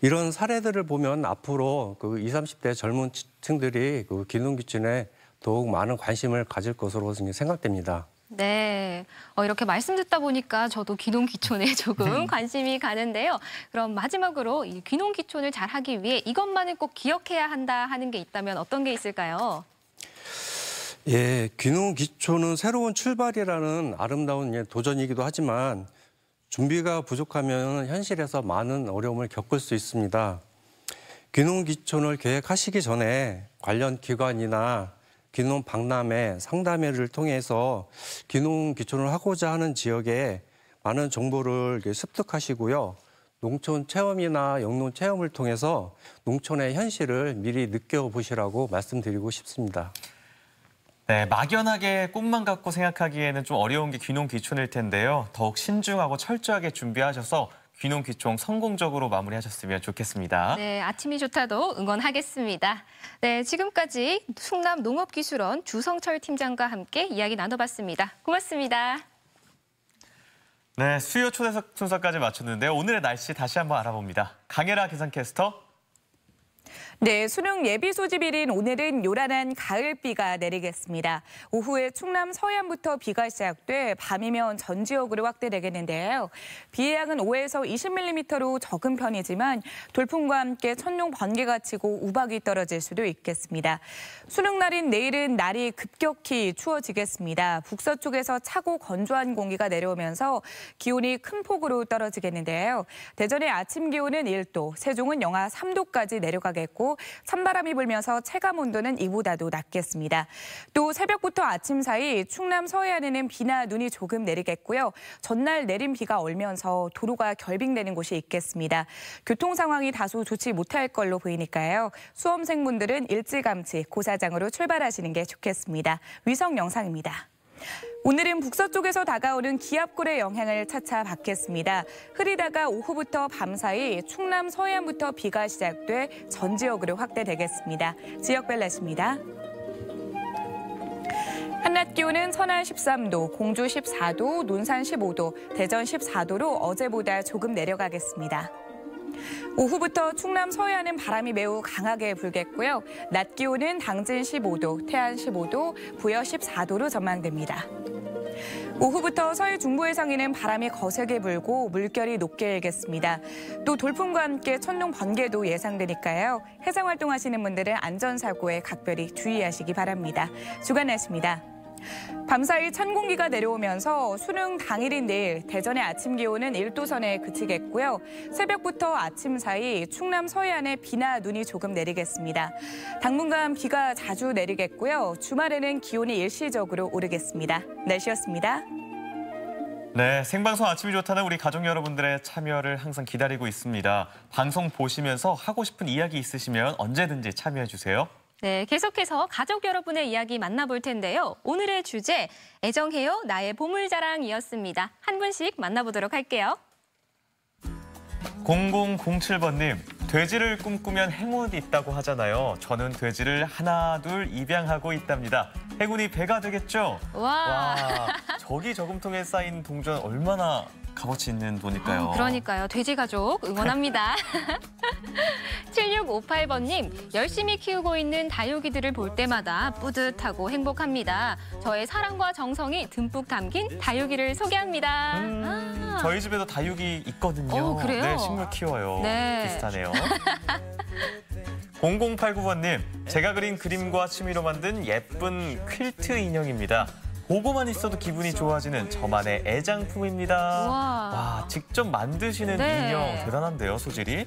이런 사례들을 보면 앞으로 20, 30대 젊은 층들이 귀농귀촌에 더욱 많은 관심을 가질 것으로 생각됩니다. 네, 이렇게 말씀 듣다 보니까 저도 귀농귀촌에 조금 관심이 가는데요. 그럼 마지막으로 이 귀농귀촌을 잘하기 위해 이것만은 꼭 기억해야 한다 하는 게 있다면 어떤 게 있을까요? 예, 귀농귀촌은 새로운 출발이라는 아름다운 도전이기도 하지만 준비가 부족하면 현실에서 많은 어려움을 겪을 수 있습니다. 귀농귀촌을 계획하시기 전에 관련 기관이나 귀농 박람회, 상담회를 통해서 귀농귀촌을 하고자 하는 지역에 많은 정보를 습득하시고요. 농촌 체험이나 영농 체험을 통해서 농촌의 현실을 미리 느껴보시라고 말씀드리고 싶습니다. 네, 막연하게 꿈만 갖고 생각하기에는 좀 어려운 게 귀농귀촌일 텐데요. 더욱 신중하고 철저하게 준비하셔서 귀농귀촌 성공적으로 마무리하셨으면 좋겠습니다. 네, 아침이 좋다도 응원하겠습니다. 네, 지금까지 충남 농업기술원 주성철 팀장과 함께 이야기 나눠봤습니다. 고맙습니다. 네, 수요 초대석 순서까지 마쳤는데요. 오늘의 날씨 다시 한번 알아봅니다. 강혜라 기상캐스터. 네, 수능 예비 소집일인 오늘은 요란한 가을비가 내리겠습니다. 오후에 충남 서해안부터 비가 시작돼 밤이면 전 지역으로 확대되겠는데요. 비의 양은 5에서 20mm로 적은 편이지만 돌풍과 함께 천둥, 번개가 치고 우박이 떨어질 수도 있겠습니다. 수능 날인 내일은 날이 급격히 추워지겠습니다. 북서쪽에서 차고 건조한 공기가 내려오면서 기온이 큰 폭으로 떨어지겠는데요. 대전의 아침 기온은 1도, 세종은 영하 3도까지 내려가겠고 찬바람이 불면서 체감 온도는 이보다도 낮겠습니다. 또 새벽부터 아침 사이 충남 서해안에는 비나 눈이 조금 내리겠고요. 전날 내린 비가 얼면서 도로가 결빙되는 곳이 있겠습니다. 교통 상황이 다소 좋지 못할 걸로 보이니까요. 수험생분들은 일찌감치 고사장으로 출발하시는 게 좋겠습니다. 위성 영상입니다. 오늘은 북서쪽에서 다가오는 기압골의 영향을 차차 받겠습니다. 흐리다가 오후부터 밤사이 충남 서해안부터 비가 시작돼 전 지역으로 확대되겠습니다. 지역별 날씨입니다. 한낮 기온은 서날 13도, 공주 14도, 논산 15도, 대전 14도로 어제보다 조금 내려가겠습니다. 오후부터 충남 서해안은 바람이 매우 강하게 불겠고요. 낮 기온은 당진 15도, 태안 15도, 부여 14도로 전망됩니다. 오후부터 서해 중부 해상에는 바람이 거세게 불고 물결이 높게 일겠습니다. 또 돌풍과 함께 천둥, 번개도 예상되니까요. 해상 활동하시는 분들은 안전사고에 각별히 주의하시기 바랍니다. 주간 날씨입니다. 밤사이 찬 공기가 내려오면서 수능 당일인 내일 대전의 아침 기온은 1도 선에 그치겠고요. 새벽부터 아침 사이 충남 서해안에 비나 눈이 조금 내리겠습니다. 당분간 비가 자주 내리겠고요. 주말에는 기온이 일시적으로 오르겠습니다. 날씨였습니다. 네, 생방송 아침이 좋다는 우리 가족 여러분들의 참여를 항상 기다리고 있습니다. 방송 보시면서 하고 싶은 이야기 있으시면 언제든지 참여해 주세요. 네, 계속해서 가족 여러분의 이야기 만나볼 텐데요. 오늘의 주제, 애정해요 나의 보물자랑이었습니다. 한 분씩 만나보도록 할게요. 0007번님, 돼지를 꿈꾸면 행운이 있다고 하잖아요. 저는 돼지를 하나, 둘 입양하고 있답니다. 행운이 배가 되겠죠? 와. 저기 저금통에 쌓인 동전 얼마나 값어치 있는 돈일까요? 그러니까요. 돼지 가족 응원합니다. 7658번님, 열심히 키우고 있는 다육이들을 볼 때마다 뿌듯하고 행복합니다. 저의 사랑과 정성이 듬뿍 담긴 다육이를 소개합니다. 저희 집에도 다육이 있거든요. 그래요? 네, 식물 키워요. 네. 비슷하네요. 0089번님, 제가 그린 그림과 취미로 만든 예쁜 퀼트 인형입니다. 보고만 있어도 기분이 좋아지는 저만의 애장품입니다. 와, 직접 만드시는 네. 인형 대단한데요, 소질이.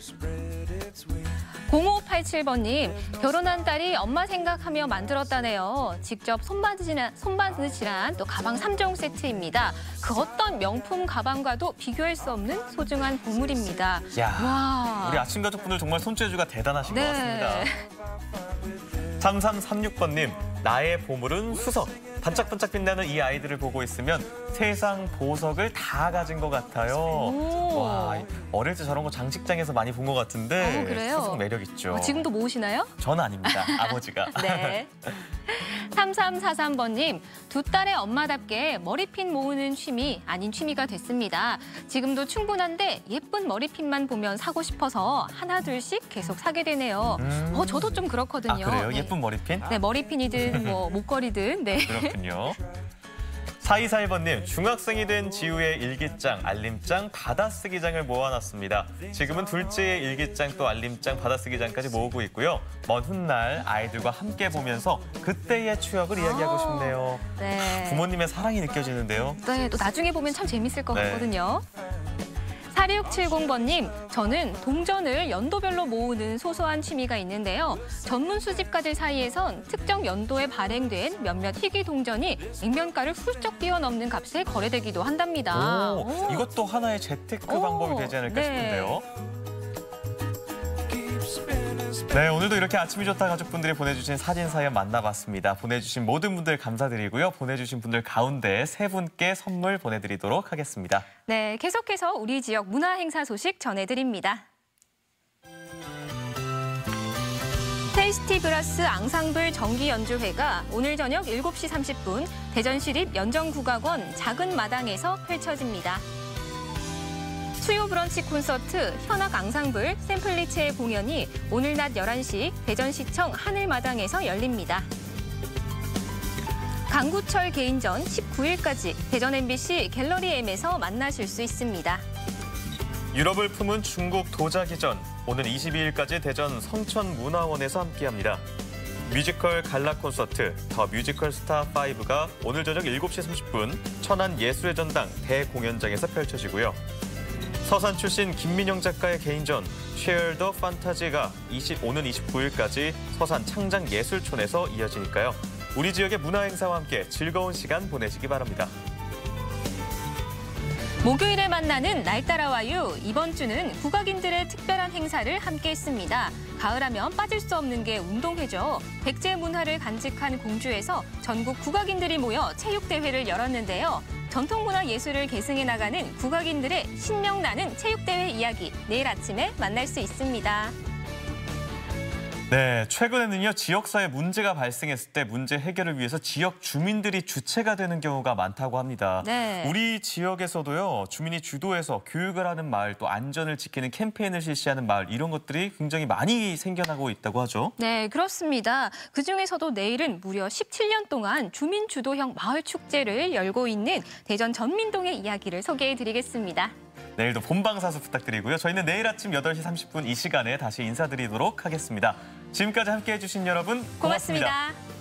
0587번님, 결혼한 딸이 엄마 생각하며 만들었다네요. 직접 손바느질한 또 가방 3종 세트입니다. 그 어떤 명품 가방과도 비교할 수 없는 소중한 보물입니다. 야, 와. 우리 아침 가족분들 정말 손재주가 대단하신 네. 것 같습니다. 3336번님, 나의 보물은 수석. 반짝반짝 빛나는 이 아이들을 보고 있으면 세상 보석을 다 가진 것 같아요. 와, 어릴 때 저런 거 장식장에서 많이 본 것 같은데 그래요? 수석 매력 있죠. 지금도 모으시나요? 전 아닙니다. 아버지가. 네. 3343번님, 두 딸의 엄마답게 머리핀 모으는 취미 아닌 취미가 됐습니다. 지금도 충분한데 예쁜 머리핀만 보면 사고 싶어서 하나 둘씩 계속 사게 되네요. 저도 좀 그렇거든요. 아, 그래요? 네. 예쁜 머리핀? 네, 머리핀이든 뭐 목걸이든. 네. 그렇군요. 4241번님, 중학생이 된 지우의 일기장, 알림장, 받아쓰기장을 모아놨습니다. 지금은 둘째의 일기장 또 알림장, 받아쓰기장까지 모으고 있고요. 먼 훗날 아이들과 함께 보면서 그때의 추억을 이야기하고 싶네요. 네. 부모님의 사랑이 느껴지는데요. 네, 또 나중에 보면 참 재밌을 것 네. 같거든요. 4670번님, 저는 동전을 연도별로 모으는 소소한 취미가 있는데요. 전문 수집가들 사이에선 특정 연도에 발행된 몇몇 희귀 동전이 액면가를 훌쩍 뛰어넘는 값에 거래되기도 한답니다. 이것도 하나의 재테크 방법이 되지 않을까 싶은데요. 네, 오늘도 이렇게 아침이 좋다 가족분들이 보내주신 사진 사연 만나봤습니다. 보내주신 모든 분들 감사드리고요. 보내주신 분들 가운데 3분께 선물 보내드리도록 하겠습니다. 네, 계속해서 우리 지역 문화 행사 소식 전해드립니다. 테이스티 브라스 앙상블 정기 연주회가 오늘 저녁 7시 30분 대전시립 연정국악원 작은 마당에서 펼쳐집니다. 수요 브런치 콘서트 현악 앙상블 샘플리체의 공연이 오늘 낮 11시 대전시청 하늘마당에서 열립니다. 강구철 개인전 19일까지 대전 MBC 갤러리 M에서 만나실 수 있습니다. 유럽을 품은 중국 도자기전, 오는 22일까지 대전 성천문화원에서 함께합니다. 뮤지컬 갈라 콘서트 더 뮤지컬 스타 5가 오늘 저녁 7시 30분 천안 예술의 전당 대공연장에서 펼쳐지고요. 서산 출신 김민영 작가의 개인전 Share the Fantasy가 오는 29일까지 서산 창장예술촌에서 이어지니까요. 우리 지역의 문화행사와 함께 즐거운 시간 보내시기 바랍니다. 목요일에 만나는 날 따라와요. 이번 주는 국악인들의 특별한 행사를 함께 했습니다. 가을하면 빠질 수 없는 게 운동회죠. 백제 문화를 간직한 공주에서 전국 국악인들이 모여 체육대회를 열었는데요. 전통문화 예술을 계승해 나가는 국악인들의 신명나는 체육대회 이야기 내일 아침에 만날 수 있습니다. 네, 최근에는요, 지역사회 문제가 발생했을 때 문제 해결을 위해서 지역 주민들이 주체가 되는 경우가 많다고 합니다. 네. 우리 지역에서도요, 주민이 주도해서 교육을 하는 마을, 또 안전을 지키는 캠페인을 실시하는 마을, 이런 것들이 굉장히 많이 생겨나고 있다고 하죠. 네, 그렇습니다. 그중에서도 내일은 무려 17년 동안 주민 주도형 마을 축제를 열고 있는 대전 전민동의 이야기를 소개해드리겠습니다. 내일도 본방사수 부탁드리고요. 저희는 내일 아침 8시 30분 이 시간에 다시 인사드리도록 하겠습니다. 지금까지 함께해 주신 여러분 고맙습니다. 고맙습니다.